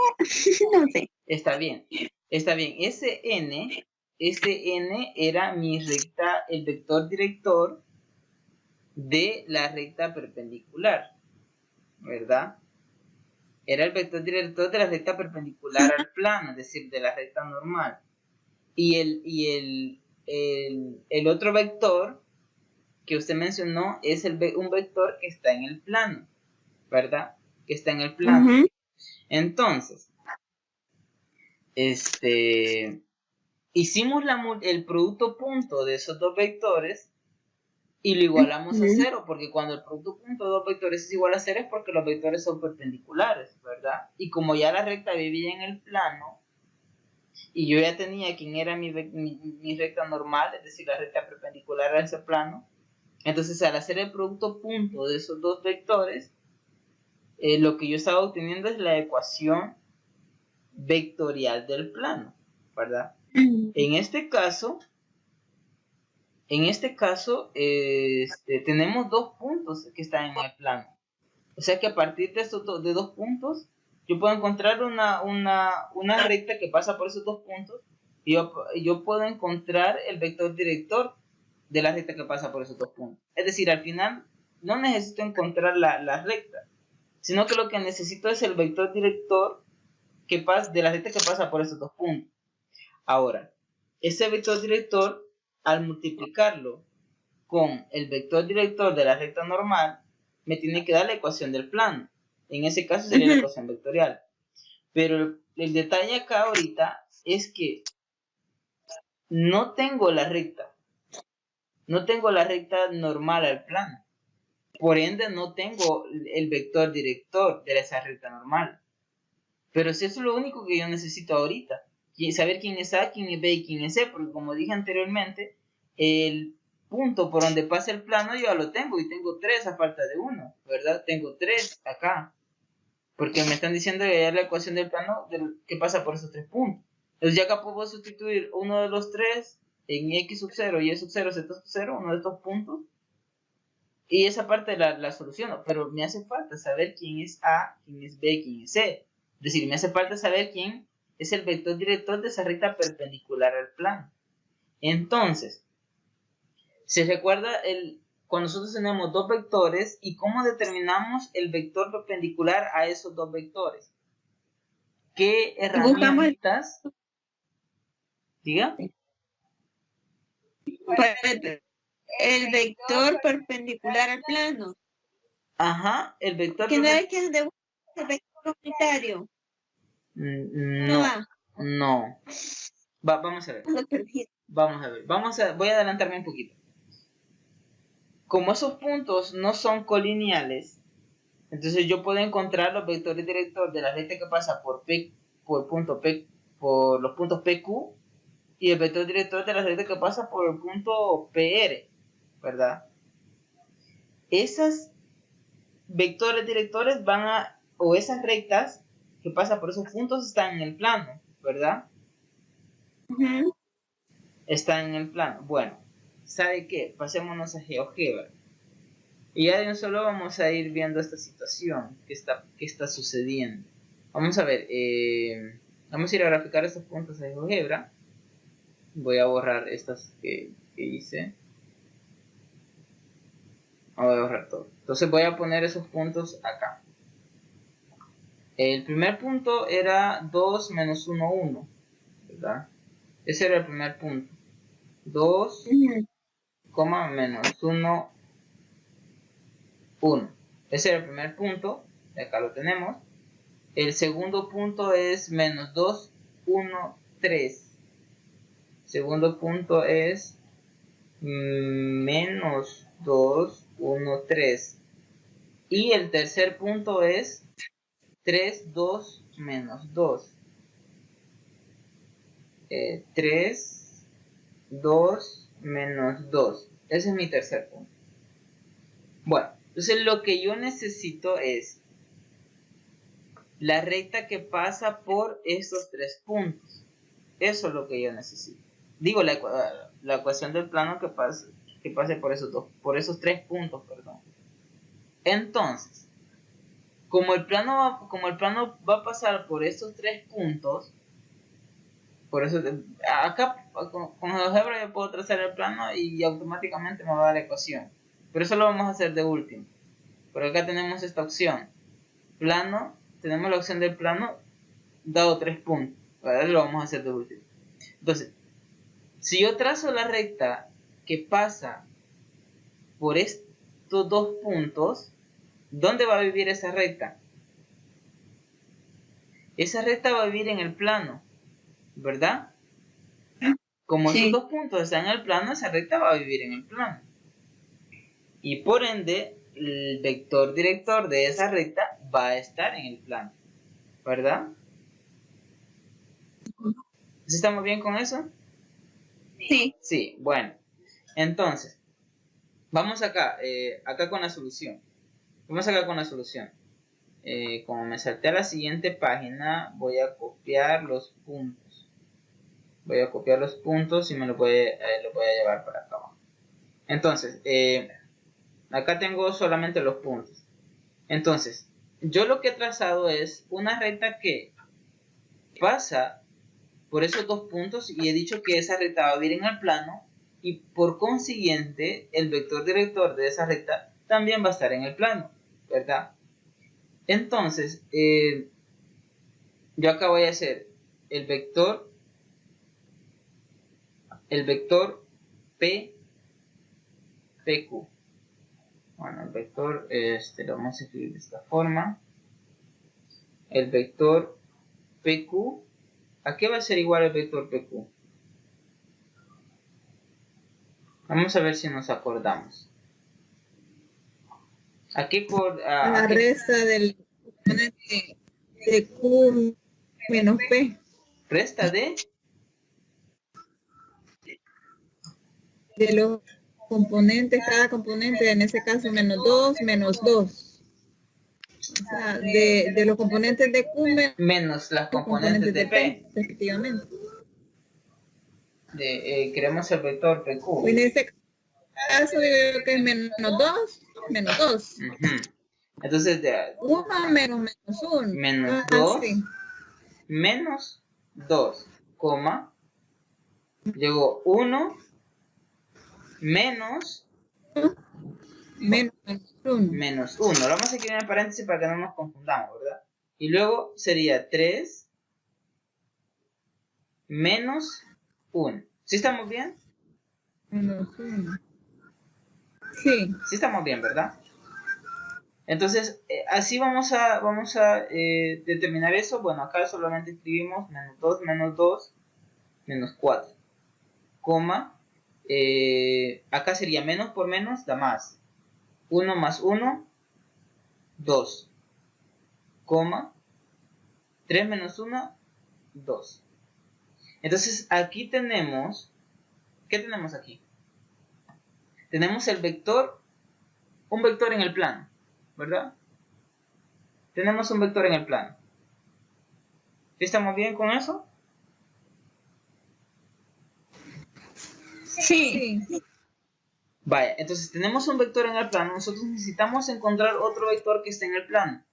No sé. Está bien. Ese N era mi recta, el vector director de la recta perpendicular, ¿verdad? era el vector director de la recta perpendicular al plano, es decir, de la recta normal. Y el otro vector que usted mencionó es un vector que está en el plano, ¿verdad? Que está en el plano. Entonces, hicimos el producto punto de esos dos vectores y lo igualamos a 0, porque cuando el producto punto de dos vectores es igual a 0 es porque los vectores son perpendiculares, ¿verdad? Y como ya la recta vivía en el plano, y yo ya tenía quién era mi recta normal, es decir, la recta perpendicular a ese plano, entonces al hacer el producto punto de esos dos vectores, lo que yo estaba obteniendo es la ecuación vectorial del plano, ¿verdad? En este caso, tenemos dos puntos que están en el plano. O sea que a partir de estos de dos puntos, yo puedo encontrar una recta que pasa por esos dos puntos y yo puedo encontrar el vector director de la recta que pasa por esos dos puntos. Es decir, al final no necesito encontrar la recta, sino que lo que necesito es el vector director de la recta que pasa por esos dos puntos. Ahora, ese vector director, al multiplicarlo con el vector director de la recta normal, me tiene que dar la ecuación del plano. En ese caso sería la ecuación vectorial. Pero el detalle acá ahorita es que no tengo la recta. No tengo la recta normal al plano. Por ende, no tengo el vector director de esa recta normal. Pero si eso es lo único que yo necesito ahorita. Saber quién es A, quién es B y quién es C. Porque como dije anteriormente, el punto por donde pasa el plano yo ya lo tengo. Y tengo 3 a falta de 1, ¿verdad? Tengo 3 acá. Porque me están diciendo que ya es la ecuación del plano que pasa por esos 3 puntos. Entonces ya acá puedo sustituir uno de los 3 en x sub 0 y y sub 0, z sub 0, uno de estos puntos. Y esa parte la soluciono. Pero me hace falta saber quién es A, quién es B, quién es C. Es decir, me hace falta saber quién es el vector director de esa recta perpendicular al plano. Entonces, ¿se recuerda cuando nosotros tenemos dos vectores y cómo determinamos el vector perpendicular a esos dos vectores? ¿Qué herramientas? Diga. El vector perpendicular al plano. Ajá, el vector ¿Quién es el vector unitario? No. Vamos a ver. Voy a adelantarme un poquito. Como esos puntos no son colineales, entonces yo puedo encontrar los vectores directores de la recta que pasa por los puntos PQ y el vector director de la recta que pasa por el punto PR, ¿verdad? Esas vectores directores o esas rectas que pasan por esos puntos están en el plano, ¿verdad? Están en el plano. Bueno, ¿sabe qué? Pasémonos a GeoGebra. Y ya de un solo vamos a ir viendo esta situación que está sucediendo. Vamos a ver, vamos a ir a graficar estos puntos a GeoGebra. Voy a borrar estas que hice. Voy a borrar todo. Entonces voy a poner esos puntos acá. El primer punto era 2 menos 1, 1, ¿verdad? Ese era el primer punto. 2, menos 1, 1. Ese era el primer punto. Acá lo tenemos. El segundo punto es menos 2, 1, 3. Segundo punto es menos 2, 1, 3. Y el tercer punto es 3, 2, menos 2. 3, 2, menos 2. Ese es mi tercer punto. Bueno, entonces lo que yo necesito es la recta que pasa por estos 3 puntos. Eso es lo que yo necesito. Digo, la ecuación del plano que pase por esos 3 puntos, perdón. Entonces, como el plano va a pasar por estos 3 puntos, por eso acá con GeoGebra yo puedo trazar el plano y automáticamente me va a dar la ecuación. Pero eso lo vamos a hacer de último. Pero acá tenemos esta opción. Plano tenemos la opción del plano dado 3 puntos. Ahora lo vamos a hacer de último. Entonces, si yo trazo la recta que pasa por estos 2 puntos, ¿dónde va a vivir esa recta? Esa recta va a vivir en el plano, ¿verdad? Como Sí. esos 2 puntos están en el plano, esa recta va a vivir en el plano. Y por ende, el vector director de esa recta va a estar en el plano, ¿verdad? ¿Sí estamos bien con eso? Sí. Sí, bueno. Entonces, vamos acá, acá con la solución. Vamos acá con la solución. Como me salté a la siguiente página, voy a copiar los puntos. Voy a copiar los puntos y lo voy a llevar para acá abajo. Entonces, acá tengo solamente los puntos. Entonces, yo lo que he trazado es una recta que pasa por esos 2 puntos y he dicho que esa recta va a vivir en el plano y por consiguiente el vector director de esa recta también va a estar en el plano, ¿verdad? Entonces, yo acá voy a hacer el vector P, PQ. Bueno, el vector lo vamos a escribir de esta forma. El vector PQ, ¿a qué va a ser igual el vector PQ? Vamos a ver si nos acordamos. ¿A qué La resta del componente de Q menos P. Resta de los componentes, cada componente, en este caso menos 2, menos 2. O sea, de los componentes de Q menos las los componentes de P. respectivamente. Queremos el vector PQ. En este caso yo creo que es menos 2, menos 2. Entonces, 1 menos 1. Menos 2, Sí. menos 2, coma, llegó 1, menos 1. Menos 1. Lo vamos a escribir en paréntesis para que no nos confundamos, ¿verdad? Y luego sería 3 menos 1. ¿Sí estamos bien? Menos 1. Sí. Sí estamos bien, ¿verdad? Entonces, así vamos a determinar eso. Bueno, acá solamente escribimos menos 2, menos 4. Coma. Acá sería menos por menos, da más. 1 más 1, 2. Coma. 3 menos 1, 2. Entonces, aquí tenemos... ¿Qué tenemos aquí? Tenemos el vector, un vector en el plano, ¿verdad? Tenemos un vector en el plano. ¿Estamos bien con eso? Sí. Vaya, entonces tenemos un vector en el plano, nosotros necesitamos encontrar otro vector que esté en el plano.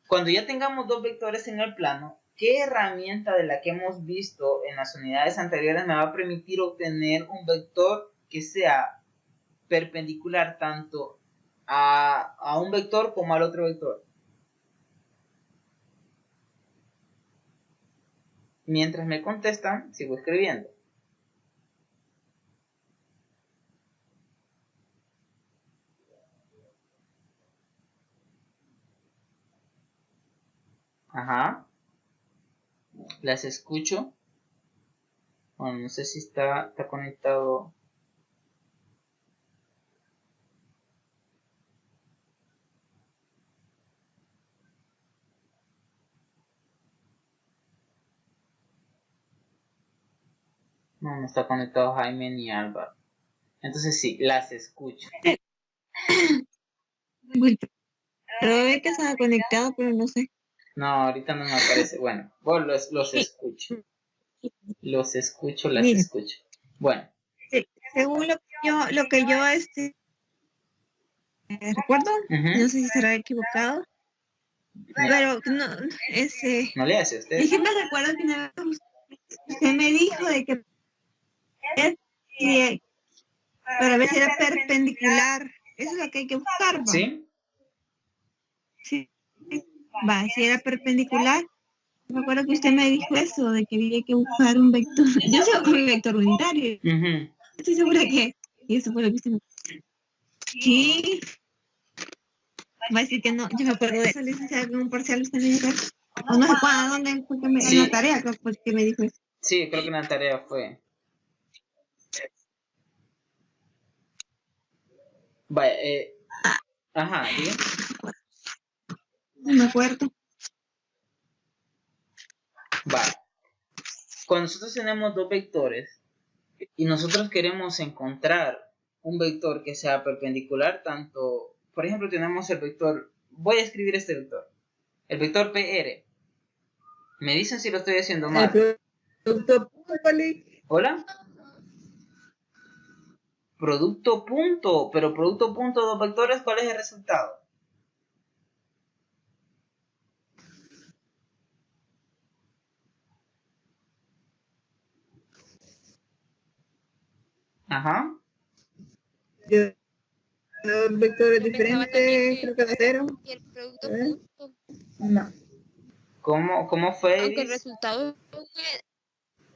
Cuando ya tengamos dos vectores en el plano, ¿qué herramienta de la que hemos visto en las unidades anteriores me va a permitir obtener un vector que sea perpendicular tanto a un vector como al otro vector? Mientras me contestan, sigo escribiendo. Ajá. Las escucho. Bueno, no sé si está conectado. No está conectado Jaime ni Álvaro. Entonces sí, las escucho. Pero ve que estaba conectado, pero no sé. No, ahorita no me aparece. Bueno, vos los escucho. Los escucho, las Mira, escucho. Bueno. Según lo que yo recuerdo, no sé si será equivocado, pero no, ¿No le hace a usted? dije, me recuerdo que usted me dijo de que para ver si era perpendicular, eso es lo que hay que buscar, ¿va? ¿Sí? Sí. Va, si era perpendicular, me acuerdo que usted me dijo eso, de que había que buscar un vector. Yo sé con el vector unitario. Estoy segura que y eso fue lo que usted me... Sí, va a decir que no. Yo me acuerdo de esa licenciada con un parcial usted me dijo eso. O no sé cuándo, dónde fue que me... Sí. En la tarea creo que me dijo eso. Sí, creo que en la tarea fue. Vaya, ajá, diga. No me acuerdo. Vaya. Cuando nosotros tenemos dos vectores y nosotros queremos encontrar un vector que sea perpendicular, tanto, por ejemplo, tenemos el vector, voy a escribir este vector, el vector PR. Me dicen si lo estoy haciendo mal. ¿Hola? Producto punto, pero producto punto de dos vectores, ¿cuál es el resultado? Ajá. Los vectores diferentes, creo que de cero. Y el producto punto. No. ¿Cómo fue, Aunque el Iris? resultado,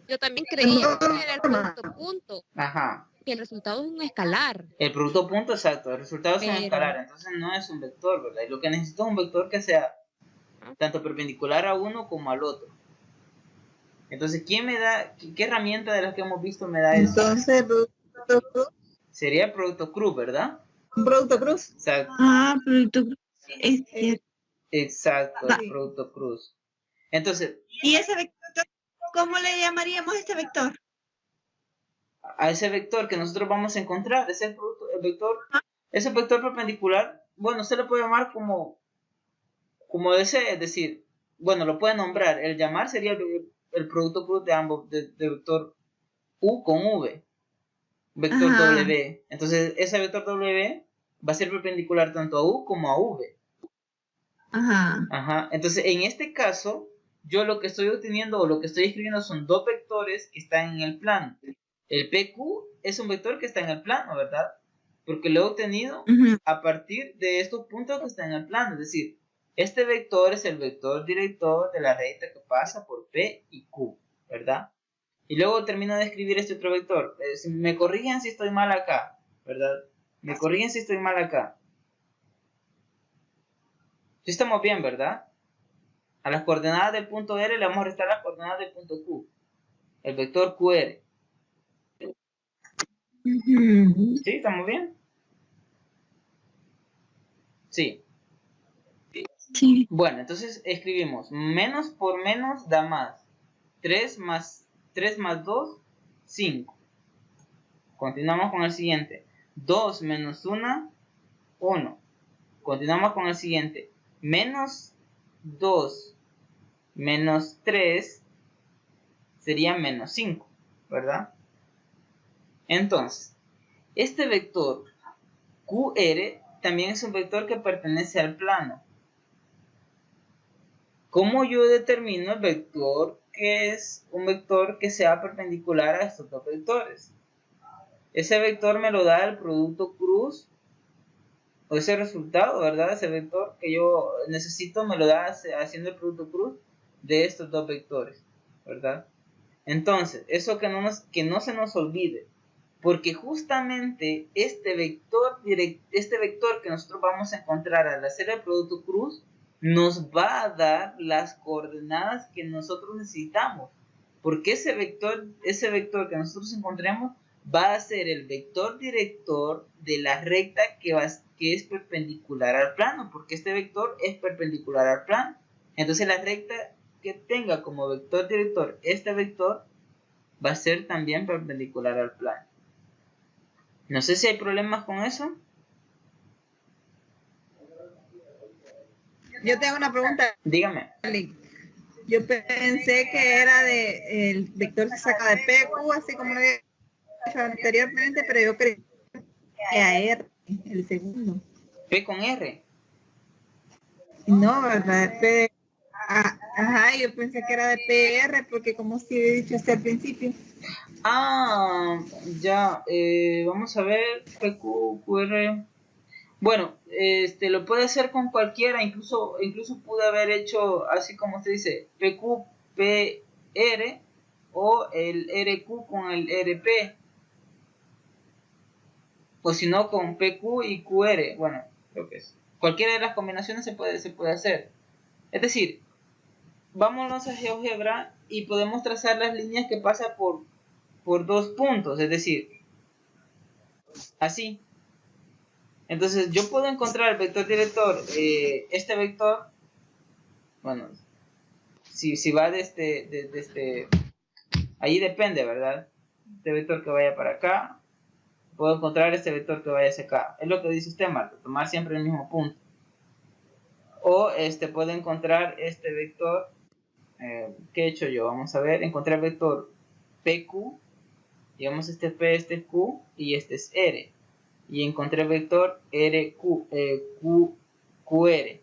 yo también creí que era el producto punto. Ajá. Que el resultado es un escalar. El producto punto, exacto. El resultado es un escalar, entonces no es un vector, ¿verdad? Y lo que necesito es un vector que sea tanto perpendicular a uno como al otro. Entonces, ¿quién me da, qué herramienta de las que hemos visto me da eso? Entonces, producto cruz. Sería el producto cruz, ¿verdad? Un producto cruz. Exacto. Ah, producto cruz. Exacto, el producto cruz. Entonces, ¿y ese vector, cómo le llamaríamos a este vector? a ese vector que nosotros vamos a encontrar, ese producto, el vector, ese vector perpendicular, bueno, se lo puede llamar como desee, es decir, bueno, lo puede nombrar. El llamar sería el producto cruz de ambos, de vector U con V, vector Ajá. W. Entonces, ese vector W va a ser perpendicular tanto a U como a V. Ajá. Ajá. Entonces, en este caso, yo lo que estoy obteniendo o lo que estoy escribiendo son dos vectores que están en el plano. El PQ es un vector que está en el plano, ¿verdad? Porque lo he obtenido a partir de estos puntos que están en el plano. Es decir, este vector es el vector director de la recta que pasa por P y Q, ¿verdad? Y luego termino de escribir este otro vector. Me corrigen si estoy mal acá, ¿verdad? Me corrigen si estoy mal acá. Sí estamos bien, ¿verdad? A las coordenadas del punto R le vamos a restar las coordenadas del punto Q. El vector QR. ¿Sí? ¿Estamos bien? Sí. Sí. Bueno, entonces escribimos menos por menos da más. 3 más 2, 5. Continuamos con el siguiente. 2 menos 1, 1. Continuamos con el siguiente. Menos 2 menos 3 sería menos 5, ¿verdad? Entonces, este vector QR también es un vector que pertenece al plano. ¿Cómo yo determino el vector que es un vector que sea perpendicular a estos dos vectores? Ese vector me lo da el producto cruz, o ese resultado, ¿verdad? Ese vector que yo necesito me lo da haciendo el producto cruz de estos dos vectores, ¿verdad? Entonces, eso que no se nos olvide, porque justamente este vector que nosotros vamos a encontrar al hacer el producto cruz nos va a dar las coordenadas que nosotros necesitamos, porque ese vector que nosotros encontremos va a ser el vector director de la recta que es perpendicular al plano, porque este vector es perpendicular al plano. Entonces la recta que tenga como vector director este vector va a ser también perpendicular al plano. No sé si hay problemas con eso. Yo tengo una pregunta. Dígame. Yo pensé que era de el vector se saca de PQ, así como lo había hecho anteriormente, pero yo creí que a R, el segundo. P con R. No, ¿verdad? Ajá, yo pensé que era de PR, porque como sí he dicho hasta el principio. Ah, ya, vamos a ver, PQ, QR. Bueno, lo puede hacer con cualquiera, incluso pude haber hecho así como usted dice, PQ, PR o el RQ con el RP, o si no con PQ y QR. Bueno, creo que es. Cualquiera de las combinaciones se puede hacer. Es decir, vámonos a GeoGebra y podemos trazar las líneas que pasan por dos puntos, es decir, así. Entonces yo puedo encontrar el vector director, este vector, bueno, si va desde ahí depende, ¿verdad? Este vector que vaya para acá, puedo encontrar este vector que vaya hacia acá. Es lo que dice usted, Marta, tomar siempre el mismo punto. O puedo encontrar este vector, ¿qué he hecho yo? Vamos a ver, encontré el vector PQ, digamos este P, este es Q y este es R. Y encontré el vector RQ, QR.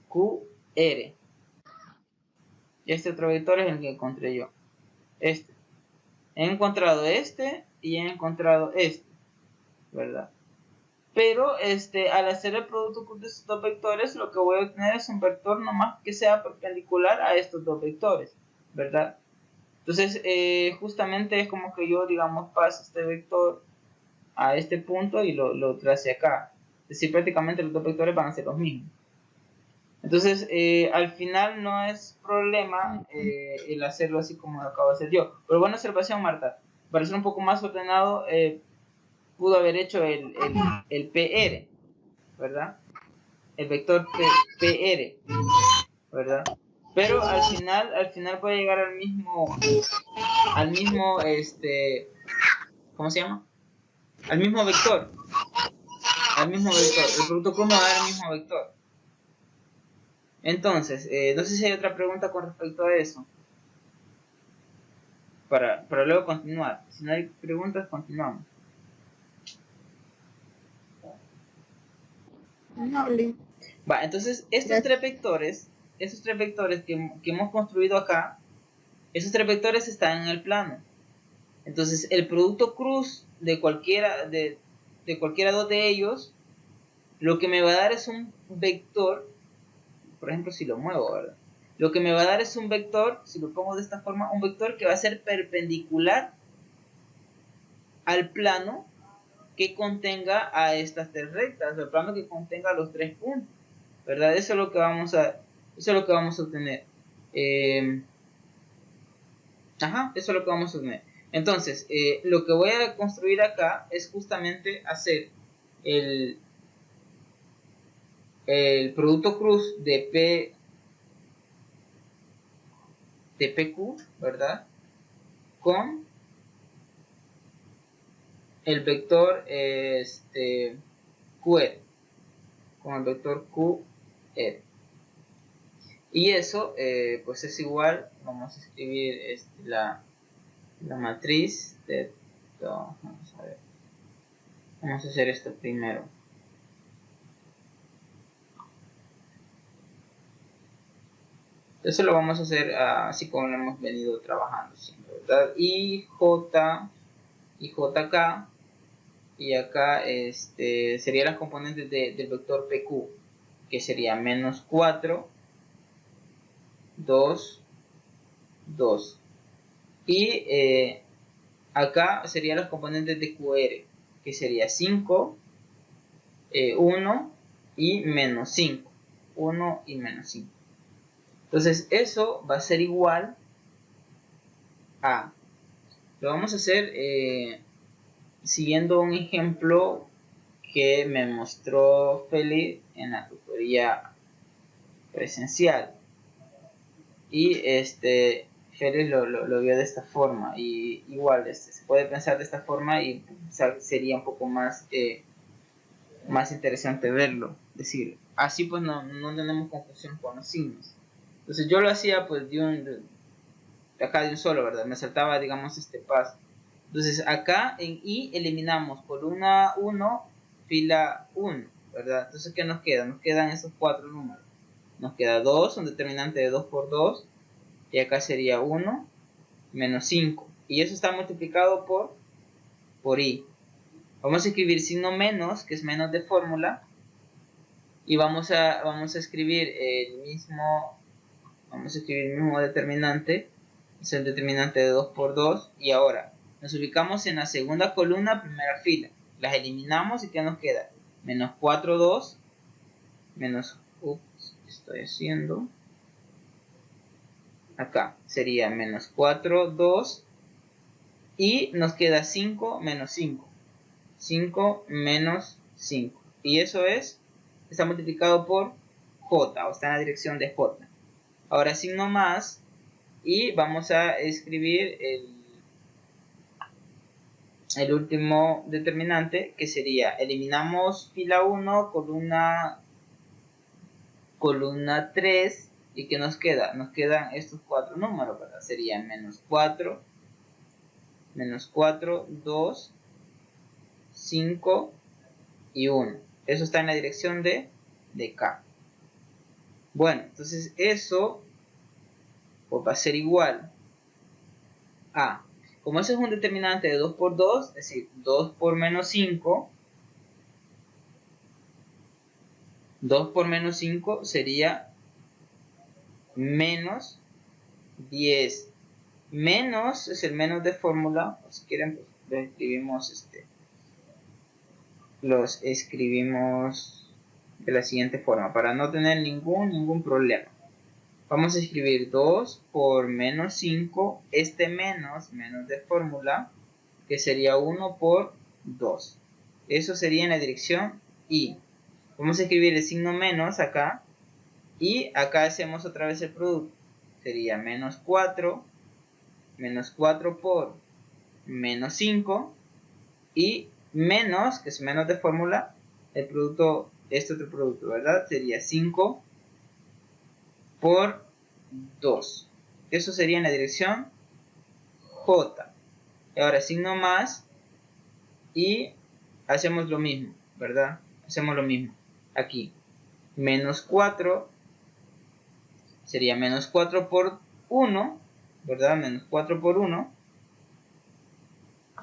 QR. Y este otro vector es el que encontré yo. He encontrado y he encontrado ¿verdad? Pero al hacer el producto de estos dos vectores, lo que voy a obtener es un vector nomás que sea perpendicular a estos dos vectores, ¿verdad? Entonces, justamente es como que yo, digamos, paso este vector a este punto y lo trace acá. Es decir, prácticamente los dos vectores van a ser los mismos. Entonces, al final no es problema el hacerlo así como lo acabo de hacer yo. Pero buena observación, Marta. Para ser un poco más ordenado, pudo haber hecho el PR, ¿verdad? El vector PR, ¿verdad? Pero al final puede llegar al mismo, ¿cómo se llama? Al mismo vector. El producto cruz me va a dar el mismo vector. Entonces, no sé si hay otra pregunta con respecto a eso. Para luego continuar. Si no hay preguntas, continuamos. Va, entonces estos tres vectores que hemos construido acá, esos tres vectores están en el plano. Entonces el producto cruz de cualquiera dos de ellos, lo que me va a dar es un vector. Por ejemplo, si lo muevo, ¿verdad? Lo que me va a dar es un vector, si lo pongo de esta forma, un vector que va a ser perpendicular al plano que contenga a estas tres rectas, el plano que contenga los tres puntos, ¿verdad? Eso es lo que vamos a obtener. Eso es lo que vamos a obtener. Entonces, lo que voy a construir acá es justamente hacer el producto cruz de PQ, ¿verdad? Con el vector QR, con el vector QR. Y eso pues es igual, vamos a escribir la matriz de esto. Vamos a hacer esto primero. Eso lo vamos a hacer así como lo hemos venido trabajando siempre, ¿verdad? Y JK, y acá serían las componentes del vector PQ, que sería menos 4, 2, 2. Y acá serían los componentes de QR, que sería 5, 1 y menos 5. 1 y menos 5. Entonces eso va a ser igual a... Lo vamos a hacer siguiendo un ejemplo que me mostró Feli en la tutoría presencial. Y Feli lo vio de esta forma. Y igual se puede pensar de esta forma y sería un poco más interesante verlo. Es decir, así pues no tenemos confusión con los signos. Entonces yo lo hacía pues de un solo, ¿verdad? Me saltaba, digamos, este paso. Entonces acá en I eliminamos columna 1, fila 1, ¿verdad? Entonces ¿qué nos queda? Nos quedan esos 4 números. Nos queda 2, un determinante de 2 por 2, y acá sería 1 menos 5. Y eso está multiplicado por I. Vamos a escribir signo menos, que es menos de fórmula, y vamos a escribir el mismo, determinante, es el determinante de 2 por 2, y ahora nos ubicamos en la segunda columna, primera fila, las eliminamos y ¿qué nos queda? Menos 4, 2, menos, ¿qué estoy haciendo? Acá sería menos 4, 2, y nos queda 5 menos 5. 5 menos 5. Y eso está multiplicado por J, o está en la dirección de J. Ahora signo más, y vamos a escribir el último determinante, que sería, eliminamos fila 1, columna 3, y ¿qué nos queda? Nos quedan estos 4 números, ¿verdad? Serían menos 4, 2, 5 y 1. Eso está en la dirección de K. Bueno, entonces eso pues va a ser igual a, como eso es un determinante de 2 por 2, es decir, 2 por menos 5, 2 por menos 5 sería menos 10. Menos es el menos de fórmula, o si quieren pues los escribimos de la siguiente forma, para no tener ningún problema. Vamos a escribir 2 por menos 5, menos de fórmula, que sería 1 por 2. Eso sería en la dirección Y. Vamos a escribir el signo menos acá, y acá hacemos otra vez el producto. Sería menos 4 por menos 5, y menos, que es menos de fórmula, el producto, este otro producto, ¿verdad? Sería 5 por 2. Eso sería en la dirección J. Y ahora signo más, y hacemos lo mismo, ¿verdad? Hacemos lo mismo aquí. Menos 4 sería menos 4 por 1, ¿verdad? Menos 4 por 1.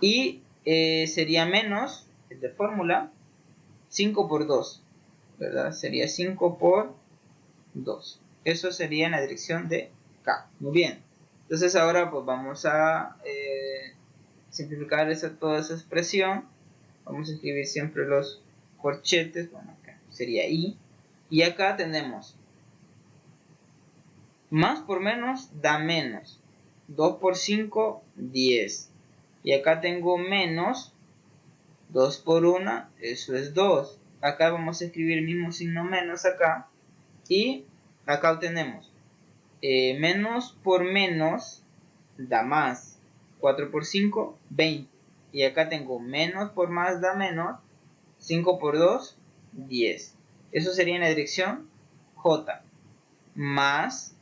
Y sería menos, el de fórmula, 5 por 2, ¿verdad? Sería 5 por 2. Eso sería en la dirección de K. Muy bien. Entonces ahora pues vamos a simplificar toda esa expresión. Vamos a escribir siempre los corchetes. Bueno, acá sería I. Y acá tenemos más por menos da menos. 2 por 5, 10. Y acá tengo menos 2 por 1, eso es 2. Acá vamos a escribir el mismo signo menos acá. Y acá obtenemos menos por menos da más. 4 por 5, 20. Y acá tengo menos por más da menos. 5 por 2, 10. Eso sería en la dirección J. Más,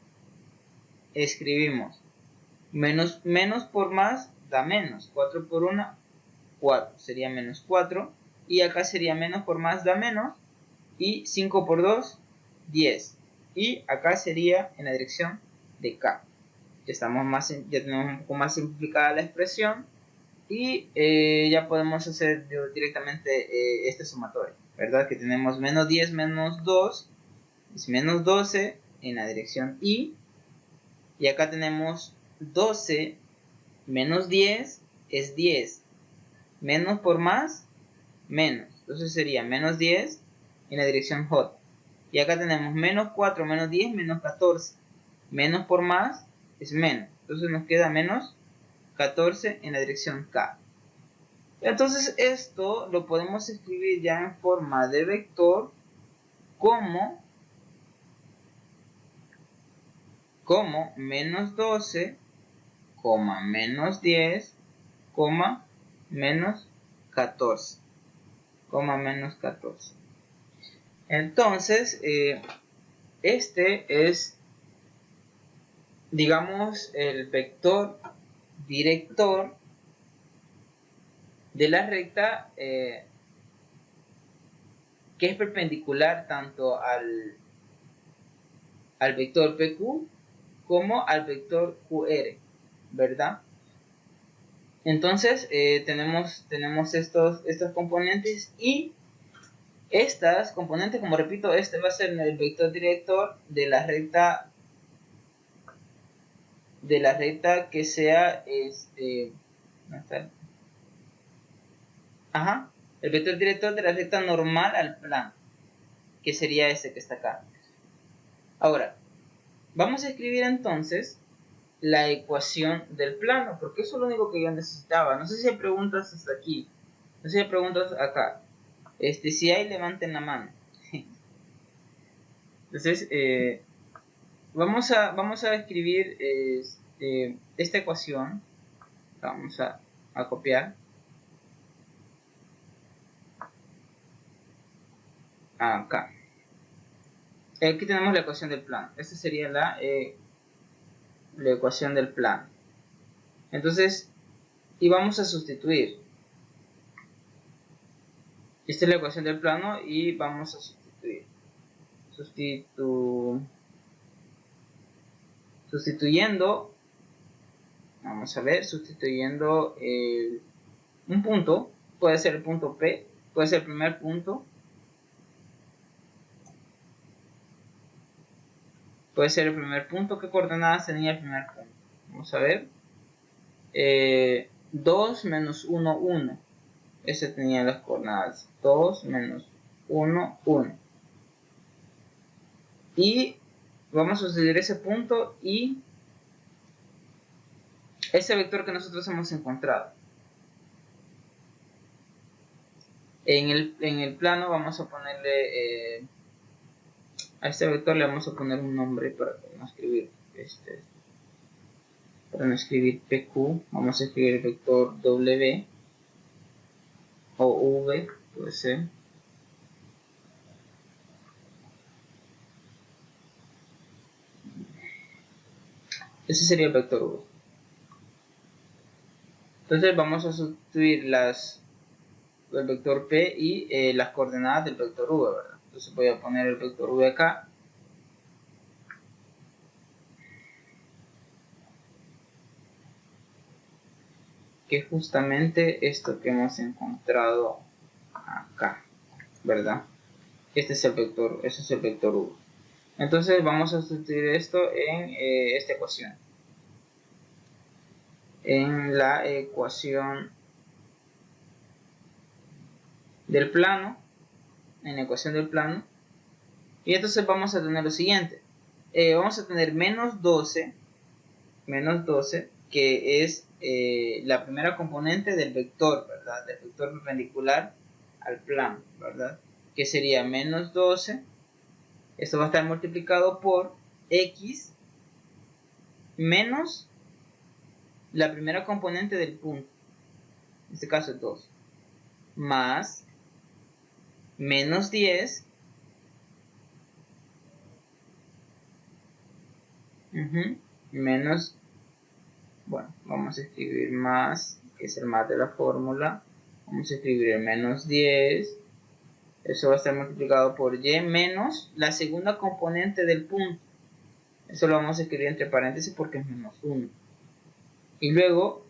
escribimos menos por más da menos. 4 por 1, 4. Sería menos 4. Y acá sería menos por más da menos. Y 5 por 2, 10. Y acá sería en la dirección de K. Ya tenemos un poco más simplificada la expresión. Y ya podemos hacer directamente este sumatorio, ¿verdad? Que tenemos menos 10 menos 2 es menos 12 en la dirección Y. Y acá tenemos 12 menos 10 es 10. Menos por más, menos. Entonces sería menos 10 en la dirección J. Y acá tenemos menos 4 menos 10 menos 14. Menos por más es menos. Entonces nos queda menos 14 en la dirección K. Entonces esto lo podemos escribir ya en forma de vector como menos 12, menos 10, menos 14. Menos 14. Entonces, este es, digamos, el vector director de la recta que es perpendicular tanto al vector PQ como al vector QR, ¿verdad? Entonces tenemos estos componentes, y estas componentes, como repito, este va a ser el vector director de la recta que sea el vector director de la recta normal al plano, que sería este que está acá. Ahora vamos a escribir entonces la ecuación del plano, porque eso es lo único que yo necesitaba. No sé si hay preguntas hasta aquí, no sé si hay preguntas acá. Si hay, levanten la mano. Entonces vamos a escribir esta ecuación. Vamos a copiar acá. Aquí tenemos la ecuación del plano. Esta sería la ecuación del plano. Entonces, y vamos a sustituir. Esta es la ecuación del plano y vamos a sustituir. Sustituyendo, vamos a ver, sustituyendo un punto, puede ser el punto P, puede ser el primer punto, puede ser el primer punto. ¿Qué coordenadas tenía el primer punto? Vamos a ver. 2 menos 1, 1. Ese tenía las coordenadas 2 menos 1, 1. Y vamos a sustituir ese punto y ese vector que nosotros hemos encontrado. En el plano vamos a ponerle a este vector le vamos a poner un nombre para no escribir PQ. Vamos a escribir el vector W o V, puede ser. Ese sería el vector V. Entonces vamos a sustituir el vector P y las coordenadas del vector V, ¿verdad? Entonces voy a poner el vector V acá. Que es justamente esto que hemos encontrado acá, ¿verdad? Este es el vector, ese es el vector V. Entonces vamos a sustituir esto en esta ecuación. En la ecuación del plano, en la ecuación del plano, y entonces vamos a tener lo siguiente. Vamos a tener menos 12, que es la primera componente del vector, ¿verdad? Del vector perpendicular al plano, ¿verdad? Que sería menos 12. Esto va a estar multiplicado por x menos la primera componente del punto, en este caso es 2, más menos 10 menos, bueno, vamos a escribir más, que es el más de la fórmula. Vamos a escribir el menos 10. Eso va a estar multiplicado por y menos la segunda componente del punto. Eso lo vamos a escribir entre paréntesis porque es menos 1. Y luego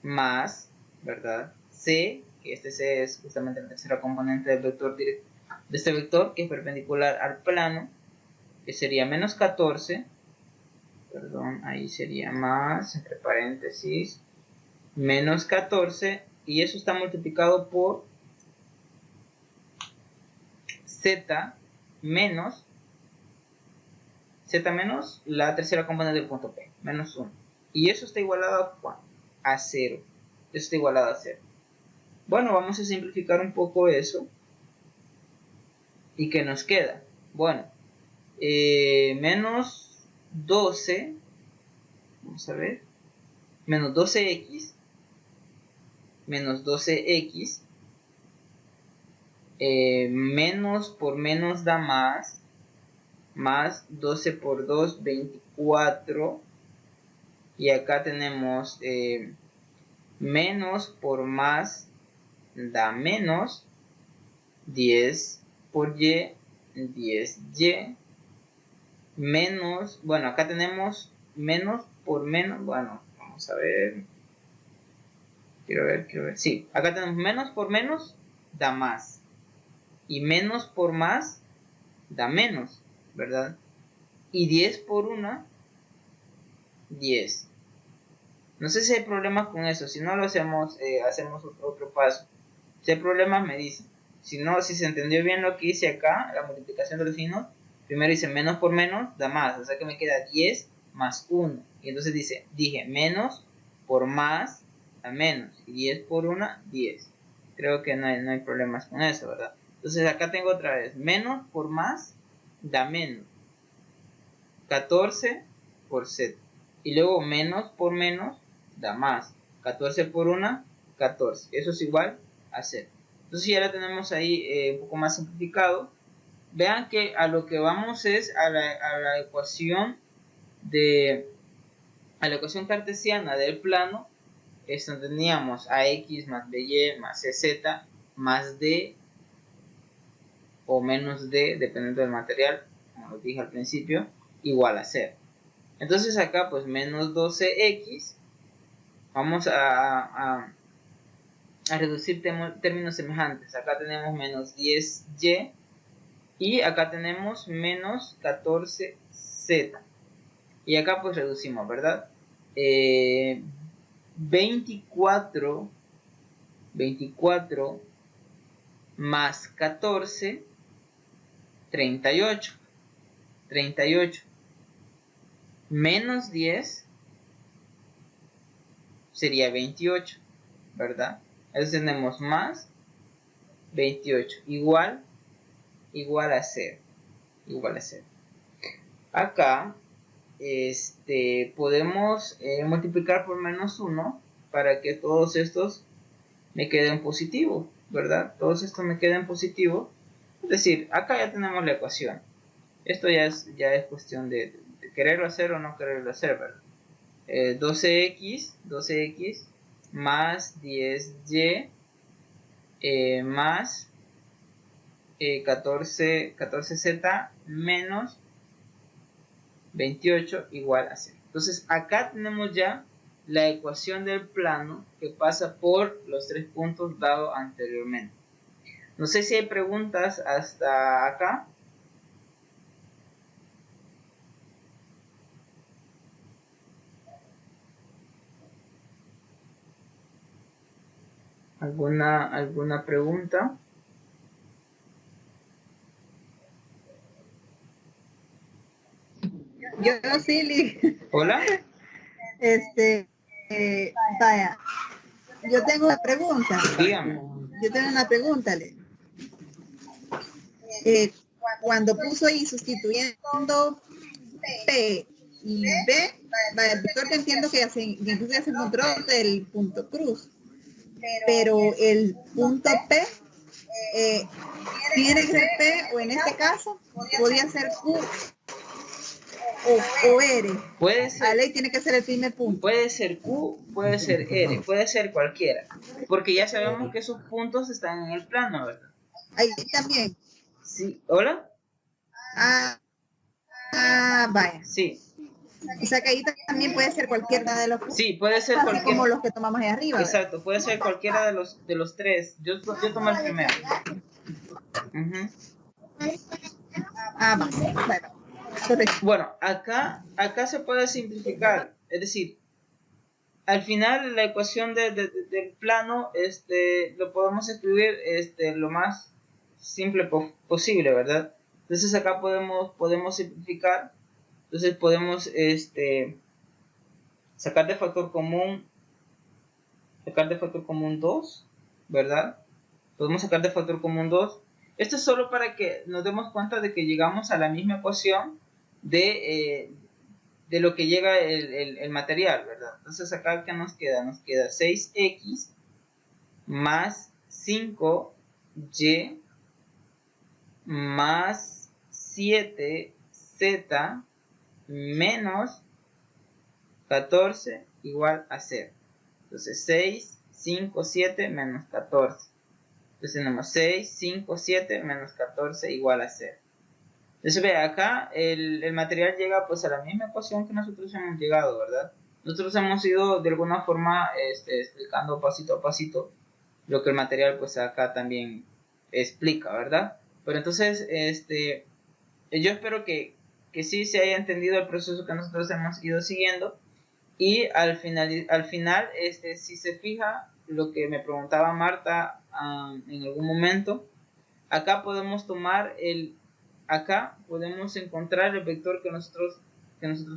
más, ¿verdad? C, que este C es justamente la tercera componente del vector directo, de este vector que es perpendicular al plano, que sería menos 14. Perdón, ahí sería más, entre paréntesis, menos 14, y eso está multiplicado por z menos la tercera componente del punto P, menos 1. Y eso está igualado a 0. Eso está igualado a 0. Bueno, vamos a simplificar un poco eso. ¿Y qué nos queda? Bueno, menos 12, vamos a ver, menos 12x, menos por menos da más 12 por 2, 24, y acá tenemos menos por más da menos, 10 por y, 10y, menos, bueno, acá tenemos menos por menos, bueno, vamos a ver, Quiero ver. Sí, acá tenemos menos por menos da más. Y menos por más da menos, ¿verdad? Y 10 por 1, 10. No sé si hay problemas con eso. Si no lo hacemos, hacemos otro paso. Si hay problemas, me dicen. Si no, si se entendió bien lo que hice acá, la multiplicación de los signos, primero hice menos por menos da más. O sea que me queda 10 más 1. Y entonces dije menos por más da menos. Y 10 por 1, 10. Creo que no hay problemas con eso, ¿verdad? Entonces acá tengo otra vez. Menos por más da menos. 14 por z. Y luego menos por menos da más. 14 por 1, 14. Eso es igual a 0. Entonces ya lo tenemos ahí un poco más simplificado. Vean que a lo que vamos es a la ecuación cartesiana del plano. Esto teníamos ax más by más cz más d o menos d, dependiendo del material, como lo dije al principio, igual a 0. Entonces acá pues menos 12x, vamos a reducir términos semejantes. Acá tenemos menos 10y y acá tenemos menos 14z. Y acá pues reducimos, ¿verdad? 24 más 14, 38. Menos 10 sería 28, ¿verdad? Entonces tenemos más 28 igual a 0. Acá podemos multiplicar por menos 1 para que todos estos me queden positivos, ¿verdad? Todos estos me queden positivos. Es decir, acá ya tenemos la ecuación. Esto ya es cuestión de quererlo hacer o no quererlo hacer, ¿verdad? 12x más 10y más 14z menos 28 igual a 0. Entonces acá tenemos ya la ecuación del plano que pasa por los 3 puntos dados anteriormente. No sé si hay preguntas hasta acá. ¿Alguna pregunta? Yo sí, Liz. ¿Hola? Vaya, yo tengo una pregunta. Dígame. Yo tengo una pregunta, Liz. Cuando puso ahí sustituyendo P y B, vaya, el vector que entiendo que incluso ya se encontró del punto cruz, pero el punto P tiene que ser P, o en este caso podría ser Q o R. Puede ser, la ley tiene que ser el primer punto. Puede ser Q, puede ser R, puede ser cualquiera, porque ya sabemos que esos puntos están en el plano, ¿verdad? Ahí también. Sí, ¿hola? Vaya. Sí. O sea que ahí también puede ser cualquiera de los puntos. Sí, puede ser cualquiera. Como los que tomamos ahí arriba. Exacto, ¿verdad? Puede ser cualquiera de los tres. Yo tomo el primero. Bueno, acá se puede simplificar. Es decir, al final la ecuación del plano lo podemos escribir lo más simple posible, ¿verdad? Entonces acá podemos simplificar. Entonces podemos sacar de factor común 2, ¿verdad? Podemos sacar de factor común 2. Esto es solo para que nos demos cuenta de que llegamos a la misma ecuación de lo que llega el material, ¿verdad? Entonces acá, ¿qué nos queda? Nos queda 6x más 5y más 7z menos 14 igual a 0. Entonces 6, 5, 7 menos 14. Entonces tenemos 6, 5, 7 menos 14 igual a 0. Entonces ve, acá el material llega pues a la misma ecuación que nosotros hemos llegado, ¿verdad? nosotros hemos ido de alguna forma explicando pasito a pasito lo que el material pues acá también explica, ¿verdad? Pero entonces, yo espero que sí se haya entendido el proceso que nosotros hemos ido siguiendo. Y al final, si se fija lo que me preguntaba Marta en algún momento, acá podemos tomar acá podemos encontrar el vector que nosotros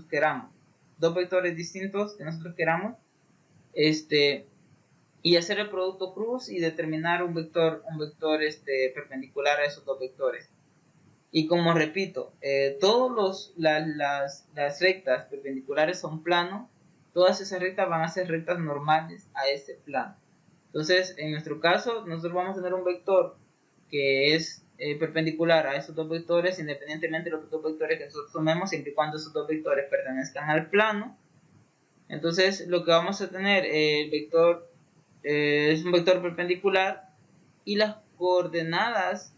queramos, dos vectores distintos que nosotros queramos, y hacer el producto cruz y determinar un vector perpendicular a esos dos vectores. Y como repito, todas las rectas perpendiculares a un plano, todas esas rectas van a ser rectas normales a ese plano. Entonces, en nuestro caso, nosotros vamos a tener un vector que es perpendicular a esos dos vectores, independientemente de los dos vectores que nosotros tomemos, siempre y cuando esos dos vectores pertenezcan al plano. Entonces, lo que vamos a tener, el vector es un vector perpendicular, y las coordenadas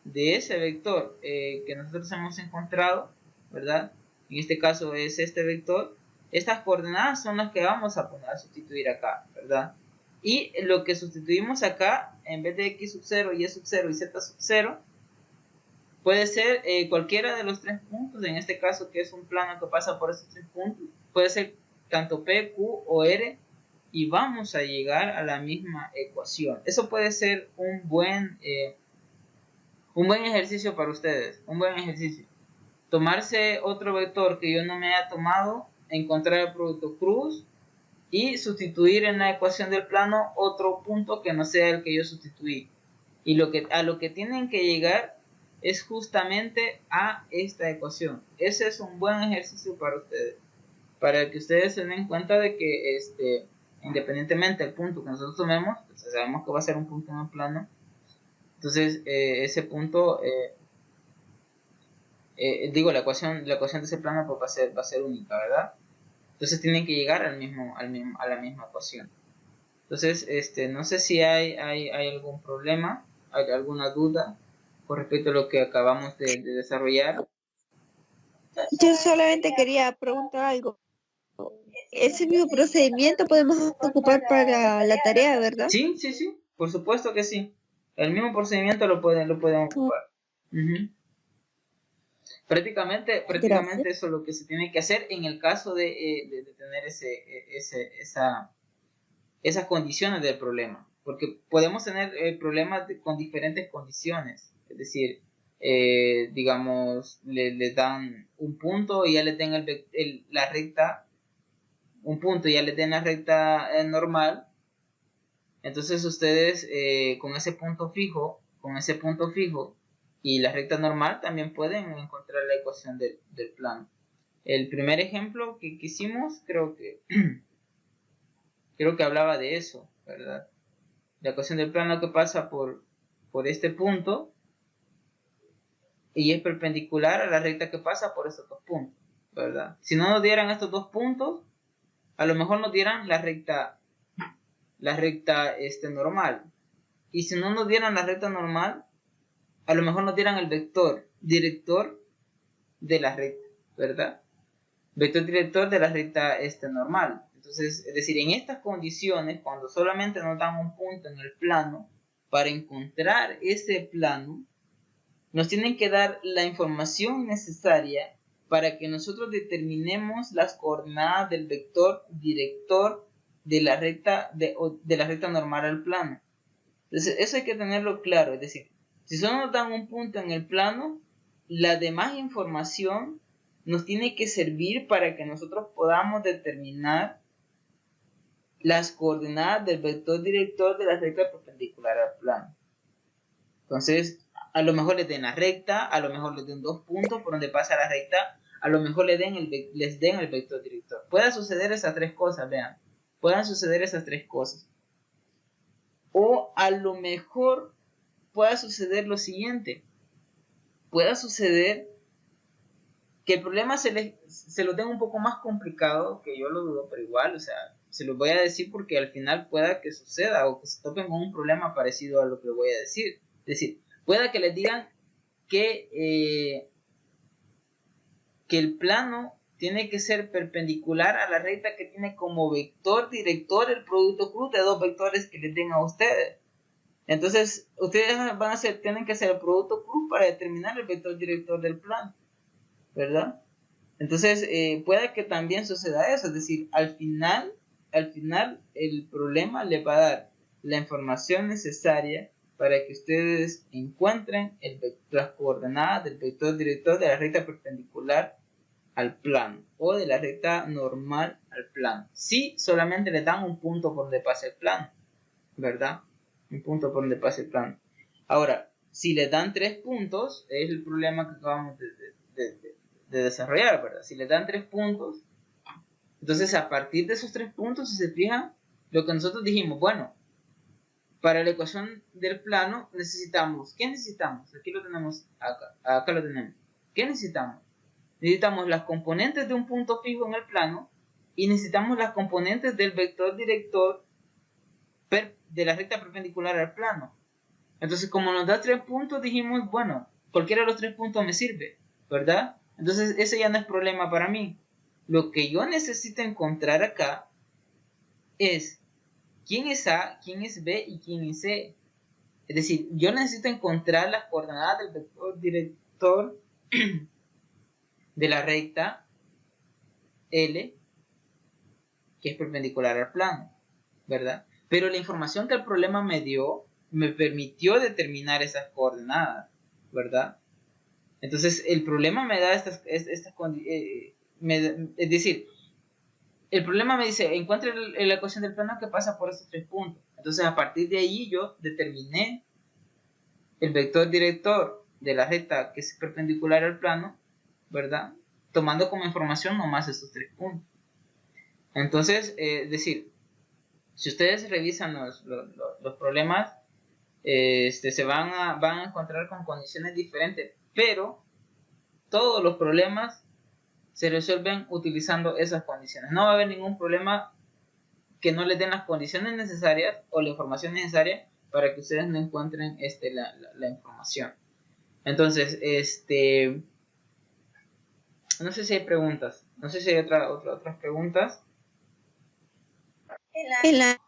de ese vector que nosotros hemos encontrado, ¿verdad? En este caso es este vector. Estas coordenadas son las que vamos a poner a sustituir acá, ¿verdad? Y lo que sustituimos acá, en vez de x sub 0, y sub 0 y z sub 0, puede ser cualquiera de los tres puntos, en este caso que es un plano que pasa por esos tres puntos, puede ser tanto p, q o r, y vamos a llegar a la misma ecuación. Eso puede ser un buen ejercicio para ustedes, un buen ejercicio. Tomarse otro vector que yo no me haya tomado, encontrar el producto cruz y sustituir en la ecuación del plano otro punto que no sea el que yo sustituí. Y a lo que tienen que llegar es justamente a esta ecuación. Ese es un buen ejercicio para ustedes, para que ustedes se den cuenta de que independientemente del punto que nosotros tomemos, pues sabemos que va a ser un punto en el plano. Entonces, ese punto, la ecuación de ese plano pues va a ser única, ¿verdad? Entonces tienen que llegar a la misma ecuación. Entonces, no sé si hay algún problema, hay alguna duda con respecto a lo que acabamos de desarrollar. Yo solamente quería preguntar algo. Ese mismo procedimiento podemos ocupar para la tarea, ¿verdad? Sí, por supuesto que sí. El mismo procedimiento lo pueden ocupar. Prácticamente eso es lo que se tiene que hacer en el caso de tener esas condiciones del problema. Porque podemos tener problemas con diferentes condiciones. Es decir, digamos, le dan un punto y ya le den la recta, un punto y ya le den la recta normal. Entonces ustedes con ese punto fijo y la recta normal también pueden encontrar la ecuación del plano. El primer ejemplo que hicimos creo que hablaba de eso, ¿verdad? La ecuación del plano que pasa por este punto y es perpendicular a la recta que pasa por estos dos puntos, ¿verdad? Si no nos dieran estos dos puntos, a lo mejor nos dieran la recta normal. Y si no nos dieran la recta normal, a lo mejor nos dieran el vector director de la recta, ¿verdad? Vector director de la recta normal. Entonces, es decir, en estas condiciones, cuando solamente nos dan un punto en el plano, para encontrar ese plano, nos tienen que dar la información necesaria para que nosotros determinemos las coordenadas del vector director de la recta normal al plano. Entonces, eso hay que tenerlo claro. Es decir, si solo nos dan un punto en el plano, la demás información nos tiene que servir para que nosotros podamos determinar las coordenadas del vector director de la recta perpendicular al plano. Entonces, a lo mejor les den la recta, a lo mejor les den dos puntos por donde pasa la recta, a lo mejor les den el vector director. Pueden suceder esas tres cosas, vean. Pueden suceder esas tres cosas. O a lo mejor pueda suceder lo siguiente. Pueda suceder que el problema se lo tenga un poco más complicado, que yo lo dudo, pero igual, o sea, se los voy a decir porque al final pueda que suceda o que se topen con un problema parecido a lo que voy a decir. Es decir, pueda que les digan que el plano tiene que ser perpendicular a la recta que tiene como vector director el producto cruz de dos vectores que le den a ustedes. Entonces, ustedes tienen que hacer el producto cruz para determinar el vector director del plano, ¿verdad? Entonces, puede que también suceda eso, es decir, al final el problema le va a dar la información necesaria para que ustedes encuentren las coordenadas del vector director de la recta perpendicular al plano o de la recta normal al plano. Si solamente le dan un punto por donde pasa el plano, ¿verdad? Un punto por donde pasa el plano. Ahora, si le dan 3 puntos, es el problema que acabamos de desarrollar, ¿verdad? Si le dan 3 puntos, entonces a partir de esos 3 puntos, si se fijan, lo que nosotros dijimos, bueno, para la ecuación del plano necesitamos, ¿qué necesitamos? Aquí lo tenemos, acá lo tenemos. ¿Qué necesitamos? Necesitamos las componentes de un punto fijo en el plano y necesitamos las componentes del vector director de la recta perpendicular al plano. Entonces, como nos da 3 puntos, dijimos, bueno, cualquiera de los 3 puntos me sirve, ¿verdad? Entonces, ese ya no es problema para mí. Lo que yo necesito encontrar acá es quién es A, quién es B y quién es C. Es decir, yo necesito encontrar las coordenadas del vector director de la recta L, que es perpendicular al plano, ¿verdad? Pero la información que el problema me dio me permitió determinar esas coordenadas, ¿verdad? Entonces, el problema me da es decir, el problema me dice, encuentre la ecuación del plano que pasa por estos 3 puntos. Entonces, a partir de ahí yo determiné el vector director de la recta que es perpendicular al plano, ¿verdad? Tomando como información nomás estos 3 puntos. Entonces, es decir, si ustedes revisan los problemas, se van a encontrar con condiciones diferentes, pero todos los problemas se resuelven utilizando esas condiciones. No va a haber ningún problema que no les den las condiciones necesarias o la información necesaria para que ustedes no encuentren la información. Entonces, no sé si hay preguntas. No sé si hay otras preguntas. En la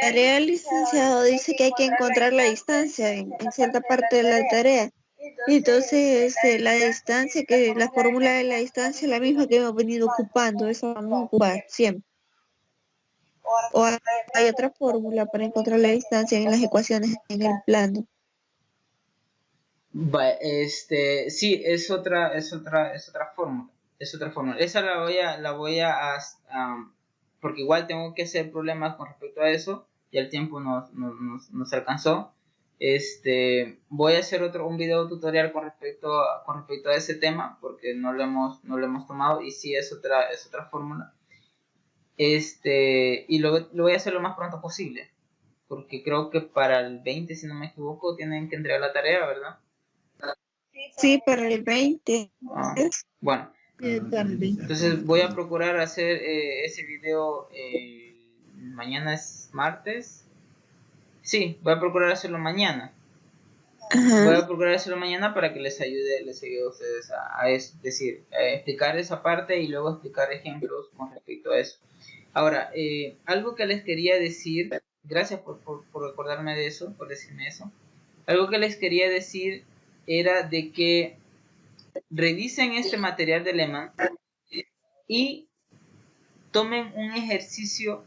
tarea, el licenciado dice que hay que encontrar la distancia en cierta parte de la tarea. Entonces, la distancia, que la fórmula de la distancia es la misma que hemos venido ocupando, esa vamos a ocupar siempre. O hay otra fórmula para encontrar la distancia en las ecuaciones en el plano. Sí, es otra fórmula. Esa la voy a porque igual tengo que hacer problemas con respecto a eso. Ya el tiempo nos alcanzó. Voy a hacer un video tutorial con respecto a ese tema, porque no lo hemos tomado, y sí es otra fórmula. Y lo voy a hacer lo más pronto posible, porque creo que para el 20, si no me equivoco, tienen que entregar la tarea, ¿verdad? Sí, para el 20. Bueno, entonces voy a procurar hacer ese video. Mañana es martes. Sí, voy a procurar hacerlo mañana. Voy a procurar hacerlo mañana para que les ayude a ustedes a explicar esa parte y luego explicar ejemplos con respecto a eso. Ahora, algo que les quería decir, gracias por recordarme de eso, por decirme eso. Algo que les quería decir era de que revisen este material de Lehmann y tomen un ejercicio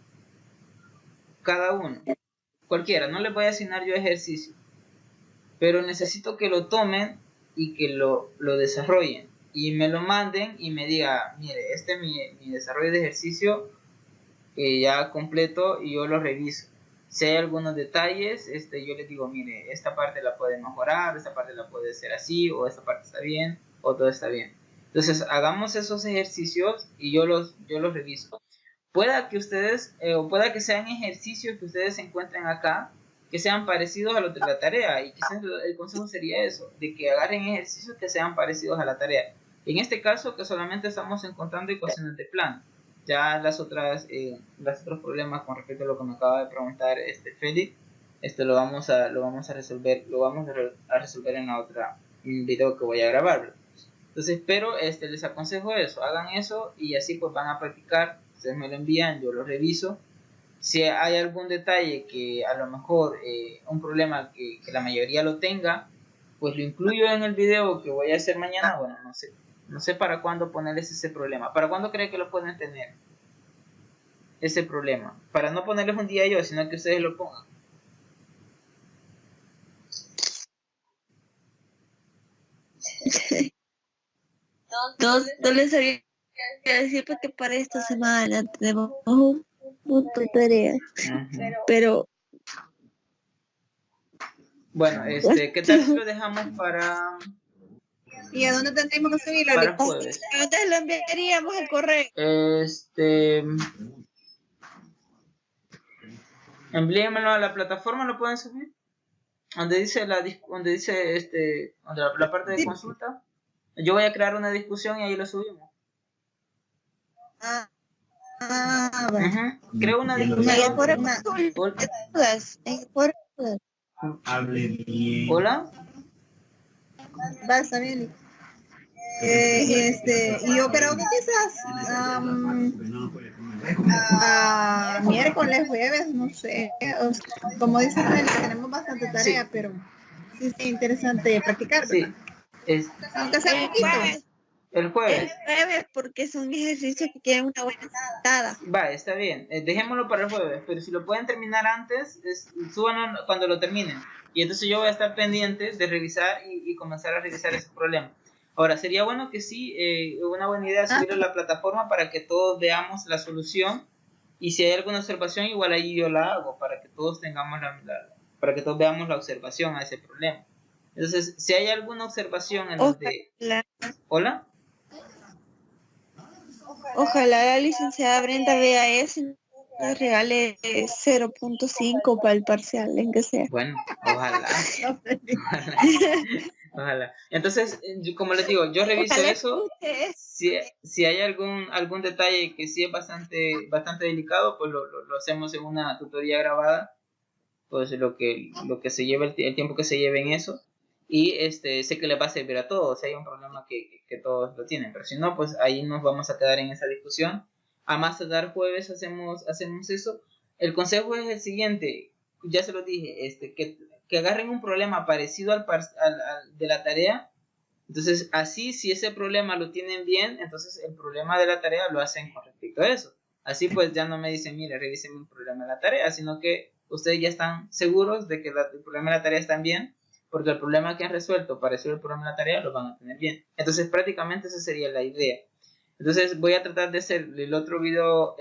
cada uno. Cualquiera, no les voy a asignar yo ejercicio, pero necesito que lo tomen y que lo desarrollen y me lo manden y me diga, mire, este es mi desarrollo de ejercicio ya completo, y yo lo reviso. Si hay algunos detalles, yo les digo, mire, esta parte la puede mejorar, esta parte la puede hacer así, o esta parte está bien, o todo está bien. Entonces, hagamos esos ejercicios y yo los reviso. Pueda que ustedes, o pueda que sean ejercicios que ustedes encuentren acá, que sean parecidos a los de la tarea, y quizás el consejo sería eso, de que agarren ejercicios que sean parecidos a la tarea. En este caso, que solamente estamos encontrando ecuaciones de plano. Ya los otros problemas con respecto a lo que me acaba de preguntar Félix, lo vamos a resolver en la otra video que voy a grabar. Entonces, pero les aconsejo eso, hagan eso y así pues van a practicar. Ustedes me lo envían, yo lo reviso. Si hay algún detalle que a lo mejor un problema que la mayoría lo tenga, pues lo incluyo en el video que voy a hacer mañana. Bueno, no sé para cuándo ponerles ese problema. ¿Para cuándo creen que lo pueden tener? Ese problema. Para no ponerles un día yo, sino que ustedes lo pongan. No les sabía decir porque para esta semana tenemos un montón de tareas. Pero bueno, ¿qué tal si lo dejamos para... ¿Y a dónde tendríamos que subirlo? Para jueves. Entonces lo enviaríamos al correo. Envíenmelo a la plataforma, lo pueden subir. Donde dice la parte de consulta. Yo voy a crear una discusión y ahí lo subimos. Bueno. Creo una discusión. Hola. Basta bien. Y yo creo que quizás miércoles, jueves, no sé. Como dicen, tenemos bastante tarea, pero sí es interesante practicar. Sí. Aunque sea poquito. El jueves. El jueves, porque es un ejercicio que quiere una buena sentada. Va, está bien. Dejémoslo para el jueves, pero si lo pueden terminar antes, súbanlo cuando lo terminen. Y entonces yo voy a estar pendiente de revisar y comenzar a revisar ese problema. Ahora, sería bueno que sí, una buena idea subirlo a la plataforma para que todos veamos la solución. Y si hay alguna observación, igual ahí yo la hago para que todos tengamos para que todos veamos la observación a ese problema. Entonces, si hay alguna observación en donde... ¿Hola? Ojalá la licenciada Brenda vea eso y nos regale 0.5 para el parcial, en que sea. Bueno, ojalá. Ojalá. Entonces, como les digo, yo reviso eso. Si hay algún detalle que sí es bastante delicado, pues lo hacemos en una tutoría grabada. Pues lo que se lleve el tiempo que se lleve en eso. Y sé que les va a servir a todos. Si hay un problema que todos lo tienen, pero si no, pues ahí nos vamos a quedar en esa discusión. A más tardar jueves hacemos eso. El consejo es el siguiente, ya se lo dije, que agarren un problema parecido al de la tarea. Entonces, así, si ese problema lo tienen bien, entonces el problema de la tarea lo hacen con respecto a eso. Así pues ya no me dicen, mire, revisen un problema de la tarea, sino que ustedes ya están seguros de que el problema de la tarea está bien, porque el problema que han resuelto parecido al problema de la tarea lo van a tener bien. Entonces, prácticamente esa sería la idea. Entonces, voy a tratar de hacer el otro video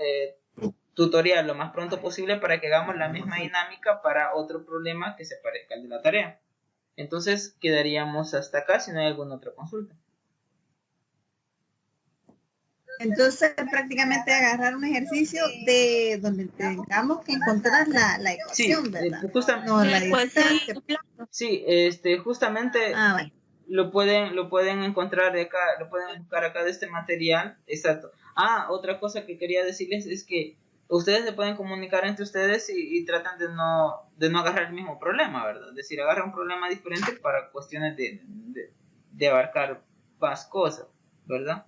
tutorial lo más pronto posible para que hagamos la misma dinámica para otro problema que se parezca al de la tarea. Entonces, quedaríamos hasta acá si no hay alguna otra consulta. Entonces, prácticamente agarrar un ejercicio de donde tengamos que encontrar la ecuación, sí, ¿verdad? Justamente. No, la distancia. Sí, justamente bueno. lo pueden encontrar de acá, lo pueden buscar acá de este material. Exacto. Otra cosa que quería decirles es que ustedes se pueden comunicar entre ustedes y tratan de no agarrar el mismo problema, ¿verdad? Es decir, agarran un problema diferente para cuestiones de abarcar más cosas, ¿verdad?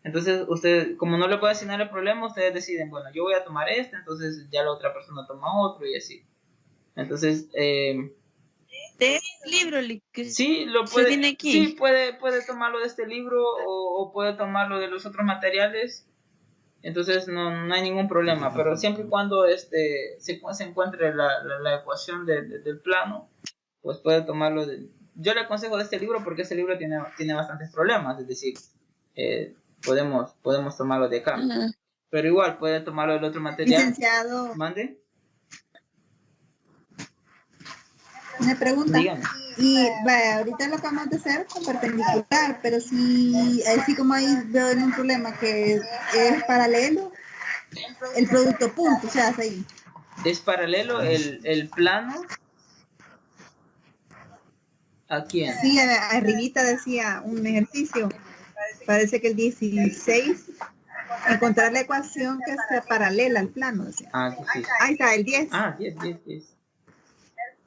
Entonces, ustedes, como no le pueden asignar el problema, ustedes deciden, bueno, yo voy a tomar entonces ya la otra persona toma otro y así. Entonces, de este libro que sí, sí, puede tomarlo de este libro o puede tomarlo de los otros materiales. Entonces no hay ningún problema, pero siempre y cuando se encuentre la ecuación del plano, pues puede tomarlo yo le aconsejo de este libro porque este libro tiene bastantes problemas, es decir, podemos tomarlo de acá. Pero igual puede tomarlo del otro material. Licenciado. ¿Mande? Una pregunta. Dígame. Y ahorita lo acabamos de hacer con perpendicular, pero si así como ahí veo en un problema que es paralelo, el producto punto, o sea, es ahí. Es paralelo el plano. ¿A quién? Sí, arribita decía un ejercicio. Parece que el 16, encontrar la ecuación que sea paralela al plano. Decía. Sí. Ahí está, el 10. 10.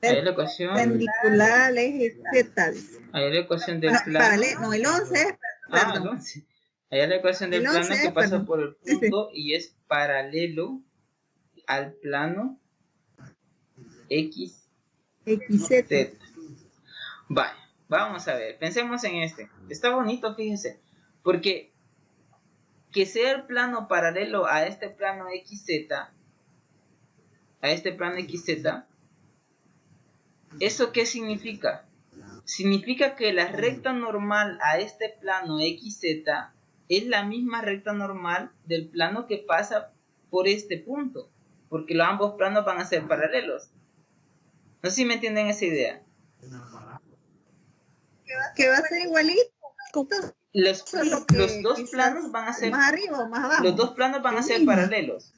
Ahí la ecuación. Perpendicular al eje Z. Ahí la ecuación del plano. Paralelo, no, el 11 Ah, el 11. Allá la ecuación del plano que pasa por el punto y es paralelo al plano XZ. Vale, vamos a ver, pensemos en este. Está bonito, fíjense, porque que sea el plano paralelo a este plano XZ, ¿eso qué significa? Significa que la recta normal a este plano XZ es la misma recta normal del plano que pasa por este punto, porque los ambos planos van a ser paralelos. No sé si me entienden esa idea. Que va a ser igualito. Los dos planos van a ser más arriba o más abajo. Los dos planos van a ser paralelos,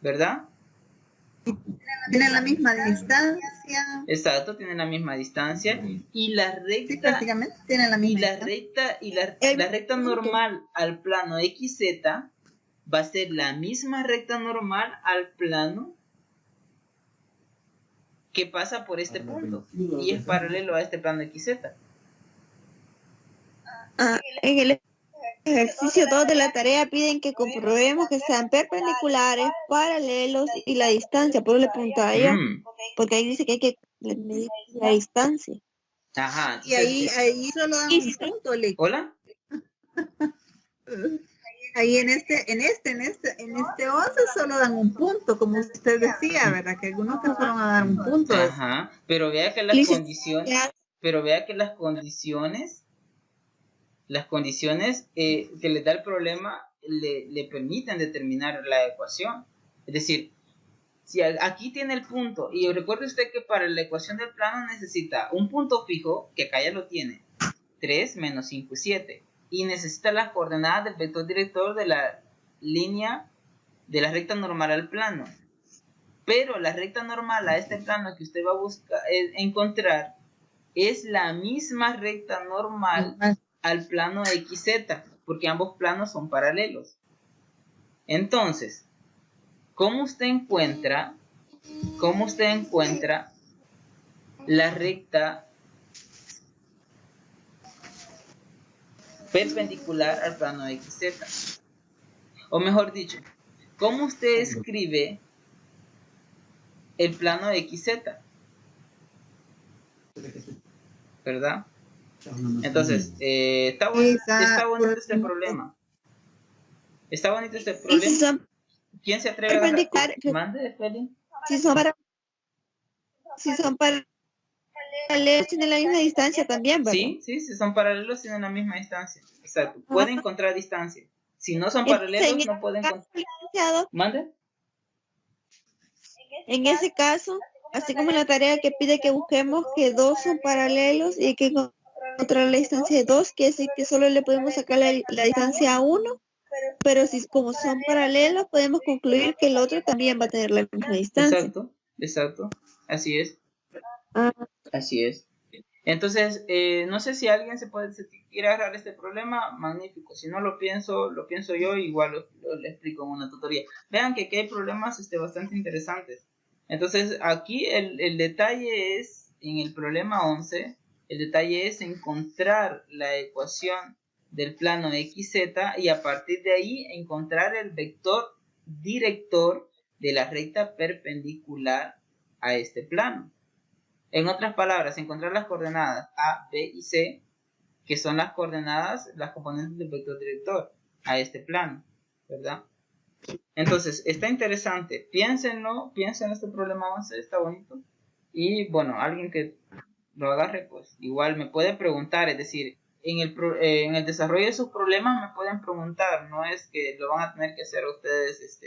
¿verdad? Tienen la misma distancia. Exacto, tienen la misma distancia y la recta, sí, prácticamente tienen la misma la recta normal al plano XZ va a ser la misma recta normal al plano que pasa por este punto y es paralelo a este plano XZ. En el ejercicio 2 de la tarea piden que comprobemos que sean perpendiculares, paralelos y la distancia. Por eso le preguntaba yo, porque ahí dice que hay que medir la distancia. Ajá. Y ahí solo dan un punto, Lee. ¿Hola? Ahí en este 11 solo dan un punto, como usted decía, ¿verdad? Que algunos te fueron a dar un punto. Ajá, pero vea que las condiciones que les da el problema le permiten determinar la ecuación. Es decir, si aquí tiene el punto, y recuerde usted que para la ecuación del plano necesita un punto fijo, que acá ya lo tiene, 3 menos 5 y 7, y necesita las coordenadas del vector director de la línea de la recta normal al plano. Pero la recta normal a este plano que usted va a buscar encontrar es la misma recta normal al plano XZ, porque ambos planos son paralelos. Entonces, ¿cómo usted encuentra la recta perpendicular al plano XZ? O mejor dicho, ¿cómo usted escribe el plano XZ? ¿Verdad? Entonces, está bonito este problema. Está bonito este problema. ¿Quién se atreve a agarrar? Mande, Feli. Si son paralelos, tienen la misma distancia también, ¿verdad? Sí, si son paralelos, tienen la misma distancia. Exacto. Pueden encontrar distancia. Si no son paralelos, no pueden encontrar. ¿Mande? En ese caso, así como en la tarea que pide que busquemos que dos son paralelos y que encontrar la distancia de dos, que es que solo le podemos sacar la distancia a uno, pero si como son paralelos podemos concluir que el otro también va a tener la misma distancia. Exacto, así es. Así es. Entonces, no sé si alguien se quiere agarrar este problema, magnífico. Si no lo pienso yo, igual lo explico en una tutoría. Vean que aquí hay problemas bastante interesantes. Entonces, aquí el detalle es, en el problema 11, el detalle es encontrar la ecuación del plano XZ y a partir de ahí encontrar el vector director de la recta perpendicular a este plano. En otras palabras, encontrar las coordenadas A, B y C, que son las coordenadas, las componentes del vector director a este plano, ¿verdad? Entonces, está interesante. Piensen este problema 11, está bonito. Y bueno, alguien que lo agarre, pues igual me puede preguntar, es decir, en el desarrollo de sus problemas me pueden preguntar, no es que lo van a tener que hacer ustedes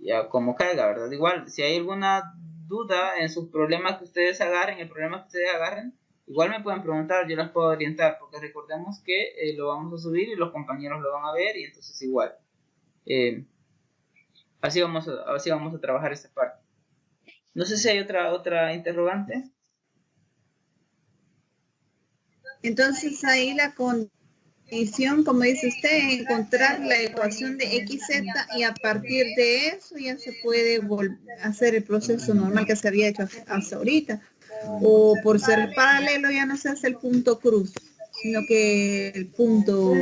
ya como caiga, ¿verdad? Igual, si hay alguna duda en sus problemas que ustedes agarren, igual me pueden preguntar, yo las puedo orientar, porque recordemos que lo vamos a subir y los compañeros lo van a ver y entonces igual. Así vamos a trabajar esta parte. No sé si hay otra interrogante. Entonces ahí la condición, como dice usted, encontrar la ecuación de XZ y a partir de eso ya se puede hacer el proceso normal que se había hecho hasta ahorita. O por ser paralelo ya no se hace el punto cruz. sino que el punto,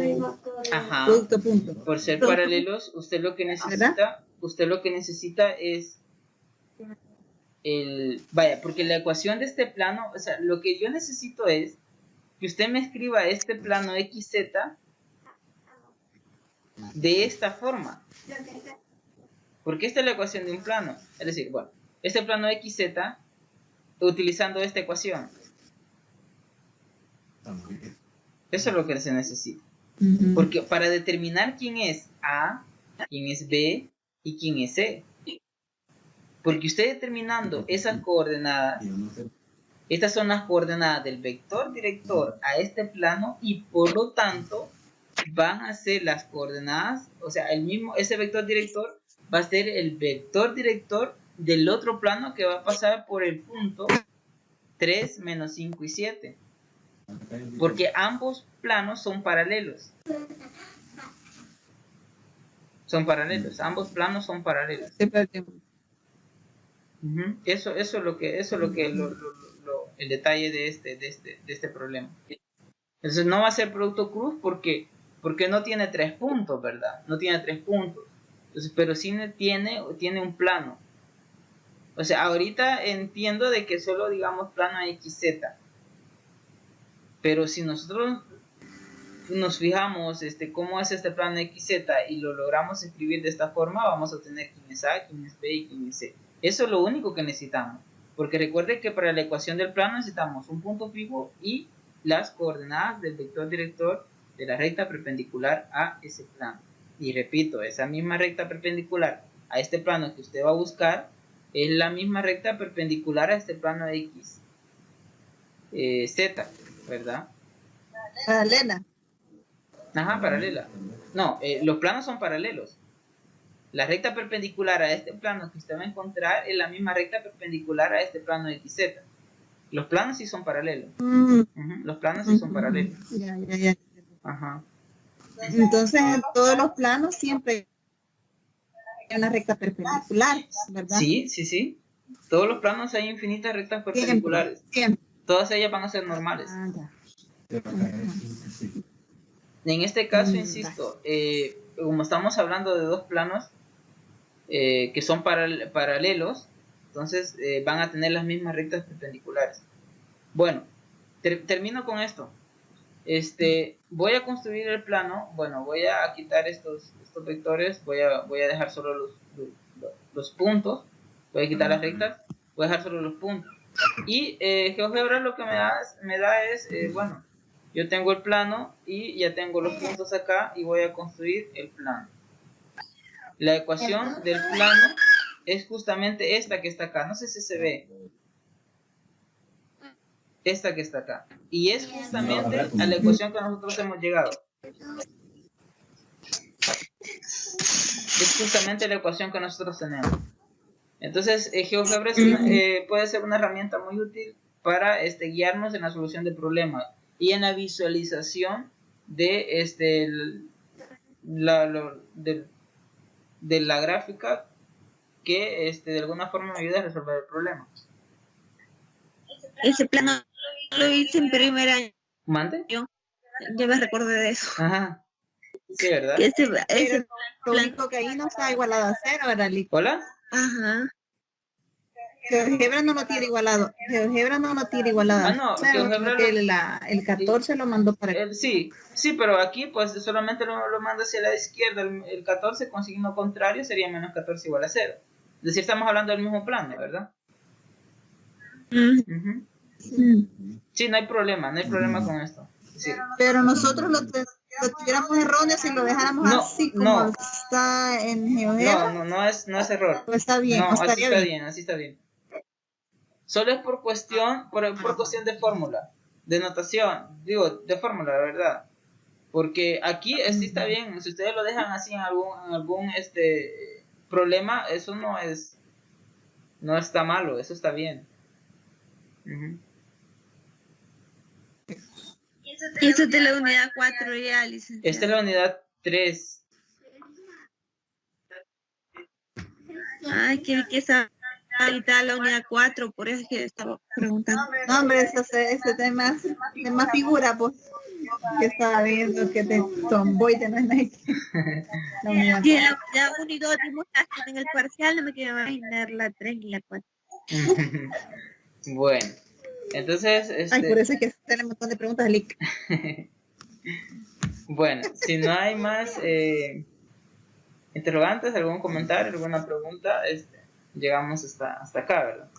Ajá. producto punto. Por ser paralelos, usted lo que necesita es vaya, porque la ecuación de este plano, o sea, lo que yo necesito es que usted me escriba este plano XZ de esta forma. Porque esta es la ecuación de un plano. Es decir, bueno, este plano XZ utilizando esta ecuación. Eso es lo que se necesita. Porque para determinar quién es A, quién es B y quién es C. Porque usted determinando esas coordenadas, estas son las coordenadas del vector director a este plano y por lo tanto van a ser las coordenadas, o sea, ese vector director va a ser el vector director del otro plano que va a pasar por el punto 3, menos 5 y 7. Porque ambos planos son paralelos. Ambos planos son paralelos. Eso es lo que el detalle de este problema. Entonces no va a ser producto cruz porque no tiene 3 puntos, ¿verdad? No tiene 3 puntos. Entonces, pero sí tiene un plano. O sea, ahorita entiendo de que solo digamos plano XZ. Pero si nosotros nos fijamos cómo es este plano XZ y lo logramos escribir de esta forma, vamos a tener quién es A, quién es B y quién es C. Eso es lo único que necesitamos. Porque recuerde que para la ecuación del plano necesitamos un punto fijo y las coordenadas del vector director de la recta perpendicular a ese plano. Y repito, esa misma recta perpendicular a este plano que usted va a buscar es la misma recta perpendicular a este plano X, Z, ¿verdad? Paralela. Ajá, paralela. No, los planos son paralelos. La recta perpendicular a este plano que usted va a encontrar es la misma recta perpendicular a este plano XZ. Los planos sí son paralelos. Los planos sí son paralelos. Ya. Ajá. Entonces, en todos los planos siempre hay una recta perpendicular, ¿verdad? Sí. Todos los planos hay infinitas rectas perpendiculares. Siempre. Todas ellas van a ser normales. Ya. En este caso, insisto, como estamos hablando de dos planos que son paralelos, entonces van a tener las mismas rectas perpendiculares. Bueno, termino con esto. Voy a construir el plano. Bueno, voy a quitar estos vectores. Voy a dejar solo los puntos. Voy a quitar las rectas. Voy a dejar solo los puntos. Y GeoGebra lo que me da es, bueno, yo tengo el plano y ya tengo los puntos acá y voy a construir el plano. La ecuación del plano es justamente esta que está acá. No sé si se ve. Esta que está acá. Y es justamente a la ecuación que nosotros hemos llegado. Es justamente la ecuación que nosotros tenemos. Entonces, GeoGebra puede ser una herramienta muy útil para guiarnos en la solución de problemas y en la visualización de de la gráfica que de alguna forma me ayuda a resolver el problema. Ese plano lo hice en primer año. ¿Mande? Yo me recordé de eso. Ajá. Sí, ¿verdad? Pero lo único que ahí no está igualado a 0, ¿verdad, Lick? ¿Hola? Ajá. GeoGebra no lo tiene igualado. GeoGebra no lo tiene igualado. No, GeoGebra el 14 lo mandó para acá. Sí, pero aquí pues solamente lo manda hacia la izquierda. El 14 con signo contrario sería menos 14 igual a 0. Es decir, estamos hablando del mismo plano, ¿verdad? Sí, no hay problema con esto. Sí. Pero nosotros lo tuviéramos erróneo si lo dejáramos así como está en GeoGebra. No es error. Pues está bien, no así está bien. Solo es por cuestión de fórmula, de notación, de fórmula, la verdad. Porque aquí sí está bien, si ustedes lo dejan así en algún problema, eso no está malo, eso está bien. Y eso es de la unidad 4 ya, licenciado. Esta es la unidad 3. Ay, que esa ahorita la unidad 4, por eso es que estaba preguntando. No, hombre, ese tema es más figura, pues. que estaba viendo que de tomboide no es Nike. La unidad. Sí, la 1 y 2 dimos hasta en el parcial, no me quiero imaginar la 3 y la 4. Bueno, entonces... Ay, por eso es que tiene un montón de preguntas de Lick. Bueno, si no hay más interrogantes, algún comentario, alguna pregunta, llegamos hasta acá, ¿verdad?